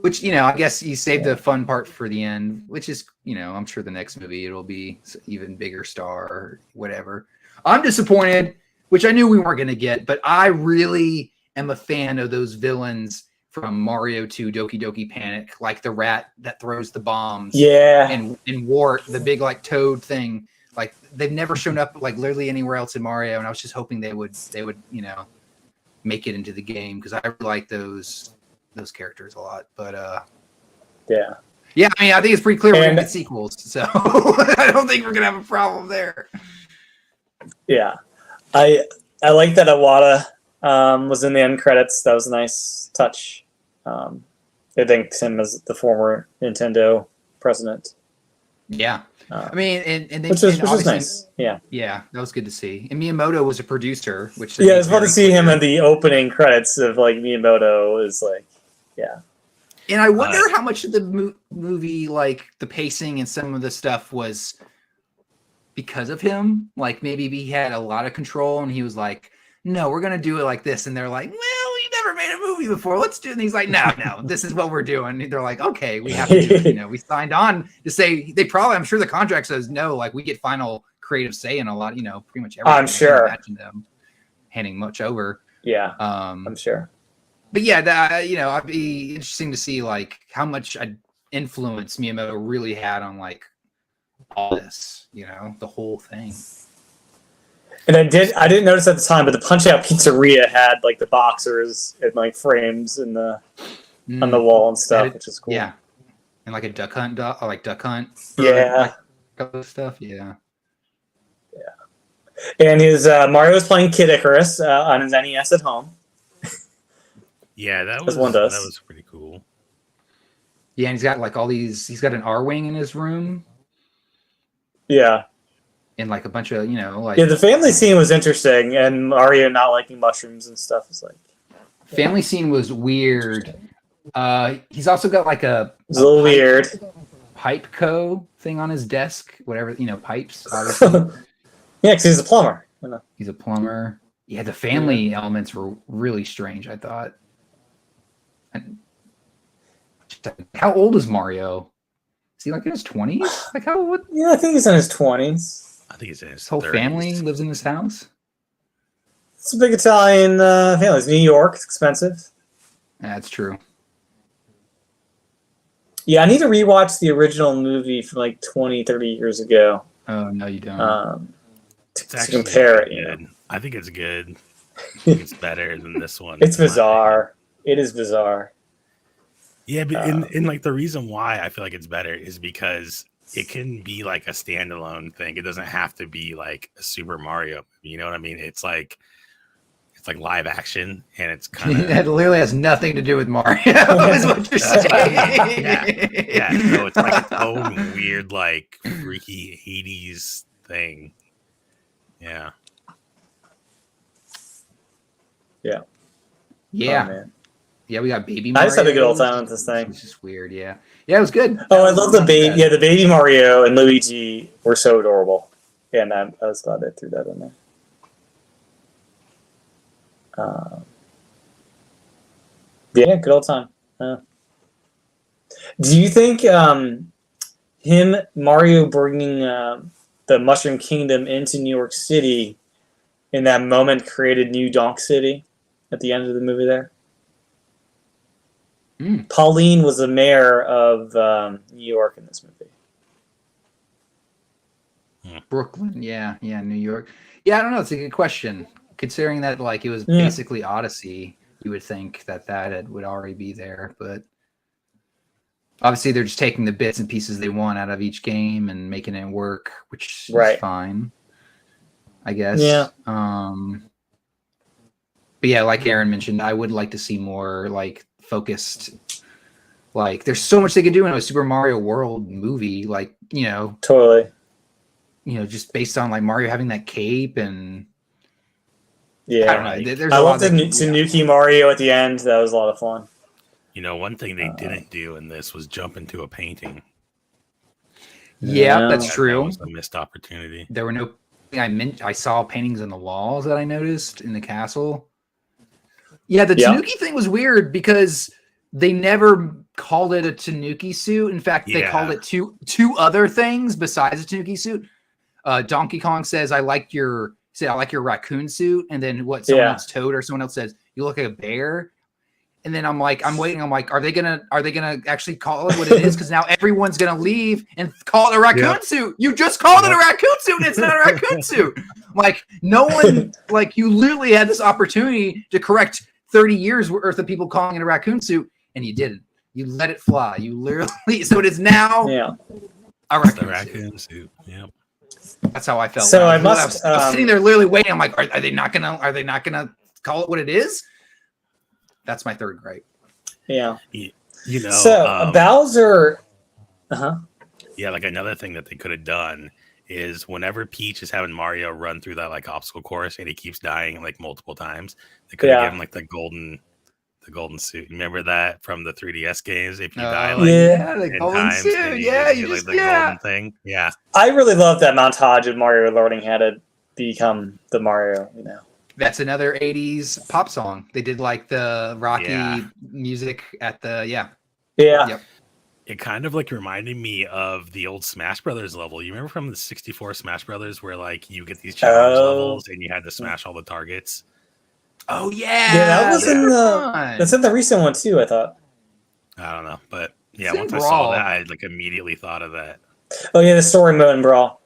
Which, you know, I guess you saved the fun part for the end, which is, you know, I'm sure the next movie it'll be even bigger star or whatever. I'm disappointed, which I knew we weren't going to get, but I really am a fan of those villains from Mario 2 Doki Doki Panic, like the rat that throws the bombs. Yeah. And Wart, the big like toad thing. Like they've never shown up like literally anywhere else in Mario, and I was just hoping they would, you know, make it into the game because I really like those characters a lot. But yeah. I mean, I think it's pretty clear we're gonna get sequels, so I don't think we're gonna have a problem there. Yeah. I like that Iwata was in the end credits. That was a nice touch. I thanked him as the former Nintendo president. Yeah. I mean, and which was nice. Yeah. Yeah, that was good to see. And Miyamoto was a producer, which it's fun to see him in the opening credits of like Miyamoto is like, yeah. And I wonder how much of the movie, like the pacing and some of the stuff was because of him. Like maybe he had a lot of control and he was like, no, we're going to do it like this. And they're like, well, we've never made a movie before. Let's do it. And he's like, no, this is what we're doing. And they're like, okay, we have to do it. You know, we signed on to say I'm sure the contract says no, like we get final creative say in a lot, you know, pretty much everything. I'm sure. I imagine them handing much over. Yeah. I'm sure. But yeah, you know, I'd be interesting to see like how much influence Miyamoto really had on like all this, you know, the whole thing. And I didn't notice at the time, but the Punch Out Pizzeria had like the boxers and like frames in the on the wall and stuff, which is cool. Yeah, and like a Duck Hunt, Duck Hunt. Yeah, like, stuff. Yeah. And his Mario's playing Kid Icarus on his NES at home. Yeah, that was pretty cool. Yeah, and he's got like all these. He's got an R-wing in his room. Yeah. And like a bunch of, you know, like the family scene was interesting, and Mario not liking mushrooms and stuff is like family scene was weird. He's also got like a little weird pipe thing on his desk, whatever, you know, pipes. Yeah, because he's a plumber. He's a plumber. Yeah, the family elements were really strange, I thought. And how old is Mario? Is he like in his 20s? Like what? Yeah, I think he's in his 20s. I think he's in his whole 30s. Family lives in this house. It's a big Italian family. It's New York. It's expensive. That's true. Yeah, I need to rewatch the original movie from like 20, 30 years ago. Oh, no, you don't. To compare it, you know. I think it's good. I think it's better than this one. It's bizarre. It is bizarre. Yeah, but in like the reason why I feel like it's better is because it can be like a standalone thing. It doesn't have to be like a Super Mario movie. You know what I mean? It's like live action, and it's kind of that literally has nothing to do with Mario. Is what you're saying? Yeah. So it's like its own weird, like freaky 80s thing. Yeah. Yeah. Oh, man. Yeah, we got Baby Mario. I just had a good old time with this thing. It's just weird, yeah. Yeah, it was good. Oh, I love the baby. Yeah, the baby Mario and Luigi were so adorable. Yeah, and I was glad they threw that in there. Yeah, good old time. Do you think Mario bringing the Mushroom Kingdom into New York City in that moment created New Donk City at the end of the movie there? Pauline was the mayor of New York in this movie. Brooklyn, yeah, New York. Yeah, I don't know. It's a good question. Considering that, like, it was basically Odyssey, you would think that would already be there, but obviously they're just taking the bits and pieces they want out of each game and making it work, which is fine, I guess. Yeah. But yeah, like Aaron mentioned, I would like to see more like focused. Like, there's so much they could do in a Super Mario World movie, like, totally. Just based on like Mario having that cape and yeah, I don't know. There's I love the Tanuki Mario at the end. That was a lot of fun. One thing they didn't do in this was jump into a painting. Yeah, that's true. That was a missed opportunity. There were no. I saw paintings on the walls that I noticed in the castle. Yeah, the Tanuki thing was weird because they never called it a Tanuki suit. In fact, they called it two other things besides a Tanuki suit. Donkey Kong says, I like your raccoon suit. And then someone else, Toad or someone else says, you look like a bear. And then I'm waiting. I'm like, are they gonna actually call it what it is? Because now everyone's gonna leave and call it a raccoon suit. You just called it a raccoon suit. And it's not a raccoon suit. Like, no one, like, you literally had this opportunity to correct 30 years worth of people calling it a raccoon suit, and you didn't. You let it fly. You literally. So it is now a raccoon suit. Yeah. That's how I felt. So I was sitting there literally waiting. I'm like, are they not gonna call it what it is? That's my third gripe. Yeah. So Bowser. Yeah, like another thing that they could have done is whenever Peach is having Mario run through that like obstacle course and he keeps dying like multiple times, they could have given like the golden suit. Remember that from the 3DS games? If you die the golden times, suit. You just like the golden thing. Yeah. I really love that montage of Mario learning how to become the Mario, That's another 80s pop song. They did like the Rocky music at the Yep. It kind of like reminded me of the old Smash Brothers level. You remember from the 64 Smash Brothers where like you get these challenge levels and you had to smash all the targets? Oh yeah. Yeah, that was that's in the recent one too, I thought. I don't know, but yeah, once I saw that, I like immediately thought of that. Oh yeah, the story mode in Brawl.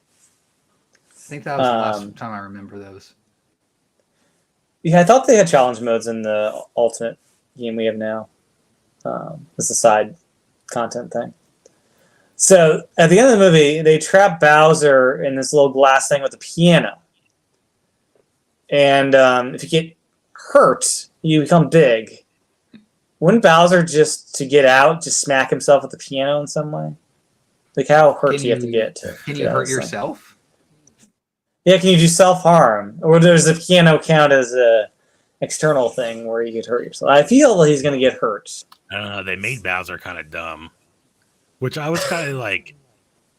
I think that was the last time I remember those. Yeah, I thought they had challenge modes in the Ultimate game we have now. It's a side content thing. So at the end of the movie, they trap Bowser in this little glass thing with a piano. And if you get hurt, you become big. Wouldn't Bowser just to get out, just smack himself with the piano in some way? Like how hurt do you have to get? Can you hurt yourself? Yeah, can you do self-harm? Or does the piano count as a external thing where you could hurt yourself? I feel like he's going to get hurt. I don't know. They made Bowser kind of dumb, which I was kind of like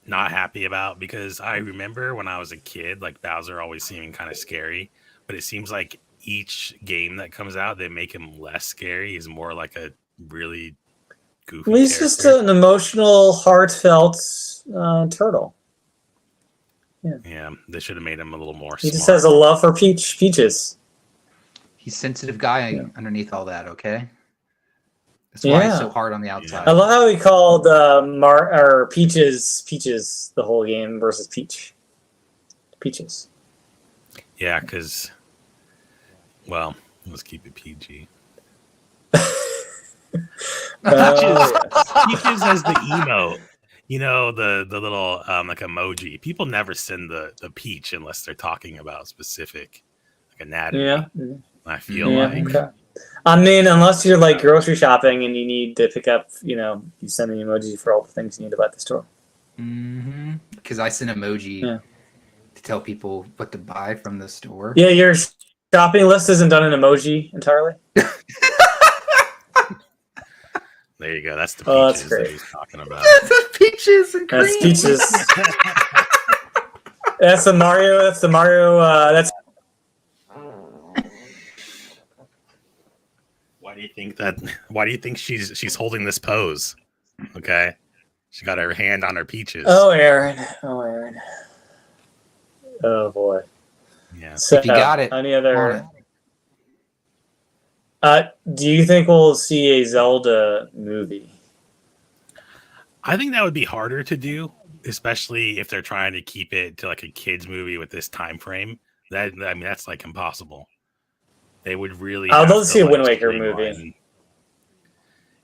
not happy about because I remember when I was a kid, like Bowser always seeming kind of scary, but it seems like each game that comes out, they make him less scary. He's more like a really goofy Well, he's just an emotional, heartfelt turtle. Yeah, they should have made him a little more He smart. just has a love for peaches. He's a sensitive guy underneath all that, okay? That's why he's so hard on the outside. I love how he called Peaches the whole game versus Peaches. Yeah, because, well, let's keep it PG. Peaches has the emote. The little like emoji. People never send the peach unless they're talking about specific like anatomy. Yeah. I feel like. Okay. I mean, unless you're like grocery shopping and you need to pick up, you send an emoji for all the things you need about the store. Because I send emoji to tell people what to buy from the store. Yeah, your shopping list isn't done in emoji entirely. There you go. That's the peaches that he's talking about. That's the peaches and cream. That's peaches. That's the Mario. That's the Mario. That's. Why do you think she's holding this pose? Okay, she got her hand on her peaches. Oh, Aaron. Oh boy. Yeah. So, if you got it. Any other? Do you think we'll see a Zelda movie? I think that would be harder to do, especially if they're trying to keep it to like a kids movie with this time frame. That's like impossible. They would really. I'd love to see a Wind Waker movie.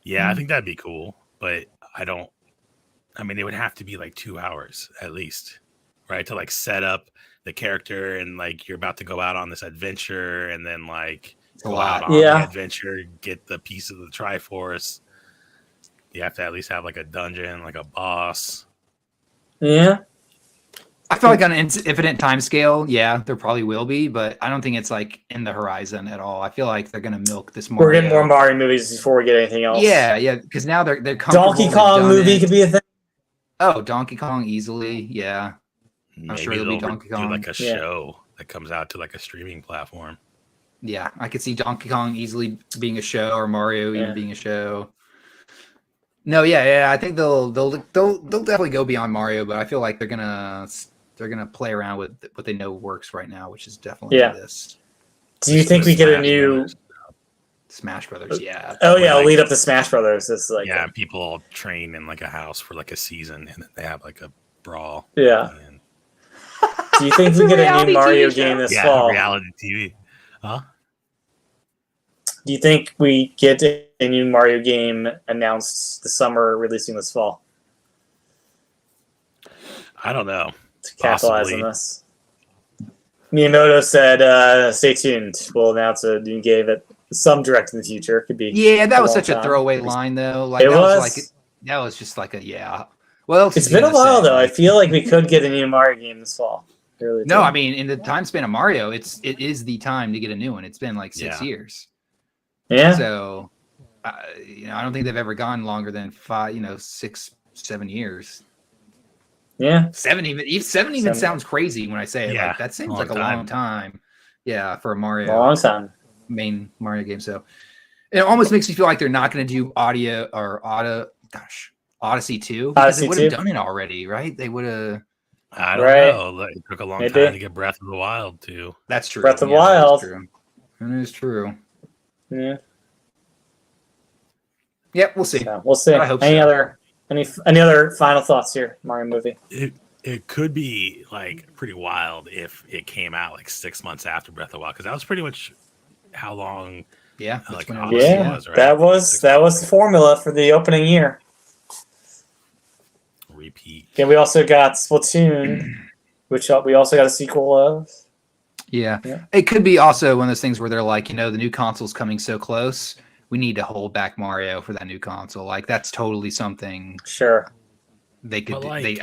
Yeah, I think that'd be cool, but it would have to be like 2 hours at least, right? To like set up the character and like you're about to go out on this adventure and then like go out on the adventure, get the piece of the Triforce. You have to at least have like a dungeon, like a boss. Yeah. I feel like on an infinite time scale, yeah, there probably will be, but I don't think it's like in the horizon at all. I feel like they're going to milk this Mario. We're getting more Mario movies before we get anything else. Yeah, because now they're Donkey Kong movie could be a thing. Oh, Donkey Kong easily, yeah. I'm sure there'll be Donkey Kong. Do like a show that comes out to like a streaming platform. Yeah, I could see Donkey Kong easily being a show or Mario even being a show. No, I think they'll definitely go beyond Mario, but I feel like they're gonna play around with what they know works right now, which is definitely this. Do you think we get a new Smash Brothers? Yeah. Oh yeah, I'll lead up to Smash Brothers. It's like people all train in like a house for like a season, and then they have like a brawl. Yeah. Do you think we get a new Mario game this fall? Reality TV. Huh? Do you think we get a new Mario game announced this summer, releasing this fall? I don't know. To capitalize on this. Miyamoto said, stay tuned. We'll announce a new game at some direct in the future. It could be. Yeah, that was such a throwaway line, though. Like, that was just like a, Well, it's been a while, though. I feel like we could get a new Mario game this fall. Really no, I mean, in the time span of Mario, it is the time to get a new one. It's been like 6 years. Yeah. So, I don't think they've ever gone longer than 6, 7 years. Yeah. 7 even sounds crazy when I say it. Like, that seems like a long time. Yeah, for a Mario. Long time. Main Mario game. So it almost makes me feel like they're not going to do Odyssey 2. Because they would have done it already, right? They would have. I don't know. It took a long time to get Breath of the Wild too. That's true. Breath of the Wild. That is true. Yeah. Yep, we'll see. Yeah, we'll see. I hope any other final thoughts here, Mario movie? It could be like pretty wild if it came out like 6 months after Breath of the Wild, because that was pretty much how long. Yeah, like was, right? That was the formula for the opening year. Repeat. Yeah, we also got Splatoon, which we also got a sequel of. Yeah, it could be also one of those things where they're like, the new console's coming so close, we need to hold back Mario for that new console. Like, that's totally something. Sure. They could. Could be.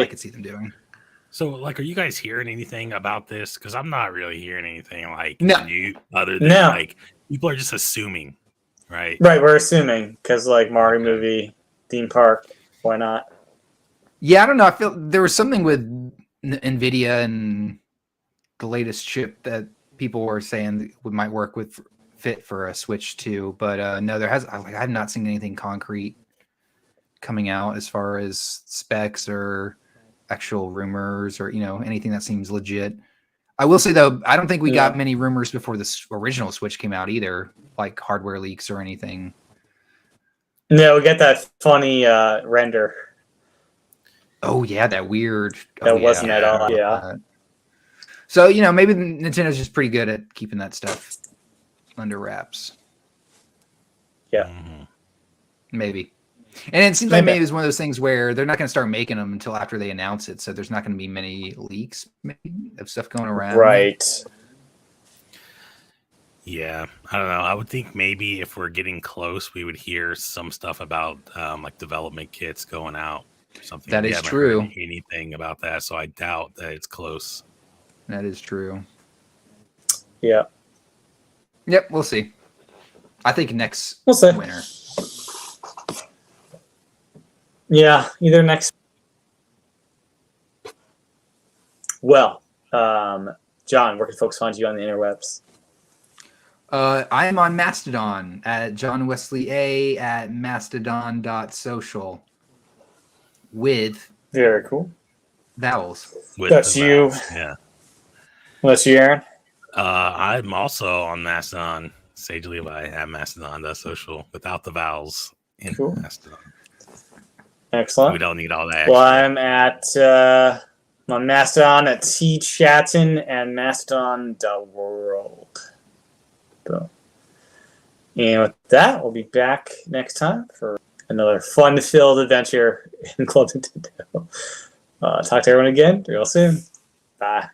I could see them doing. So, like, are you guys hearing anything about this? Because I'm not really hearing anything new, other than like people are just assuming, right? Right, we're assuming because like Mario movie, theme park, why not? Yeah, I don't know. I feel there was something with NVIDIA and the latest chip that people were saying might work with fit for a Switch 2, but no, I have not seen anything concrete coming out as far as specs or actual rumors or anything that seems legit. I will say though, I don't think we got many rumors before the original Switch came out either, like hardware leaks or anything. No, we got that funny render. Oh yeah, that weird. That wasn't at all. Yeah. So maybe Nintendo's just pretty good at keeping that stuff under wraps. Yeah. Mm-hmm. Maybe. And it seems like maybe it's one of those things where they're not going to start making them until after they announce it. So there's not going to be many leaks maybe of stuff going around. Right. Yeah. I don't know. I would think maybe if we're getting close, we would hear some stuff about like development kits going out something. That is true. Anything about that, so I doubt that it's close. That is true. Yeah. Yep, we'll see. I think next We'll see. winter. Yeah, either next. Well, John, where can folks find you on the interwebs? I am on Mastodon at John Wesley A at mastodon.social with very cool vowels. That's you. Yeah. That's you, Aaron. I'm also on Mastodon. Sage Levi at mastodon.social without the vowels in Mastodon. Excellent. We don't need all that. Well, I'm on Mastodon at tchatton and mastodon.world. Boom. And with that, we'll be back next time for another fun-filled adventure in Club Nintendo. Talk to everyone again real soon. Bye.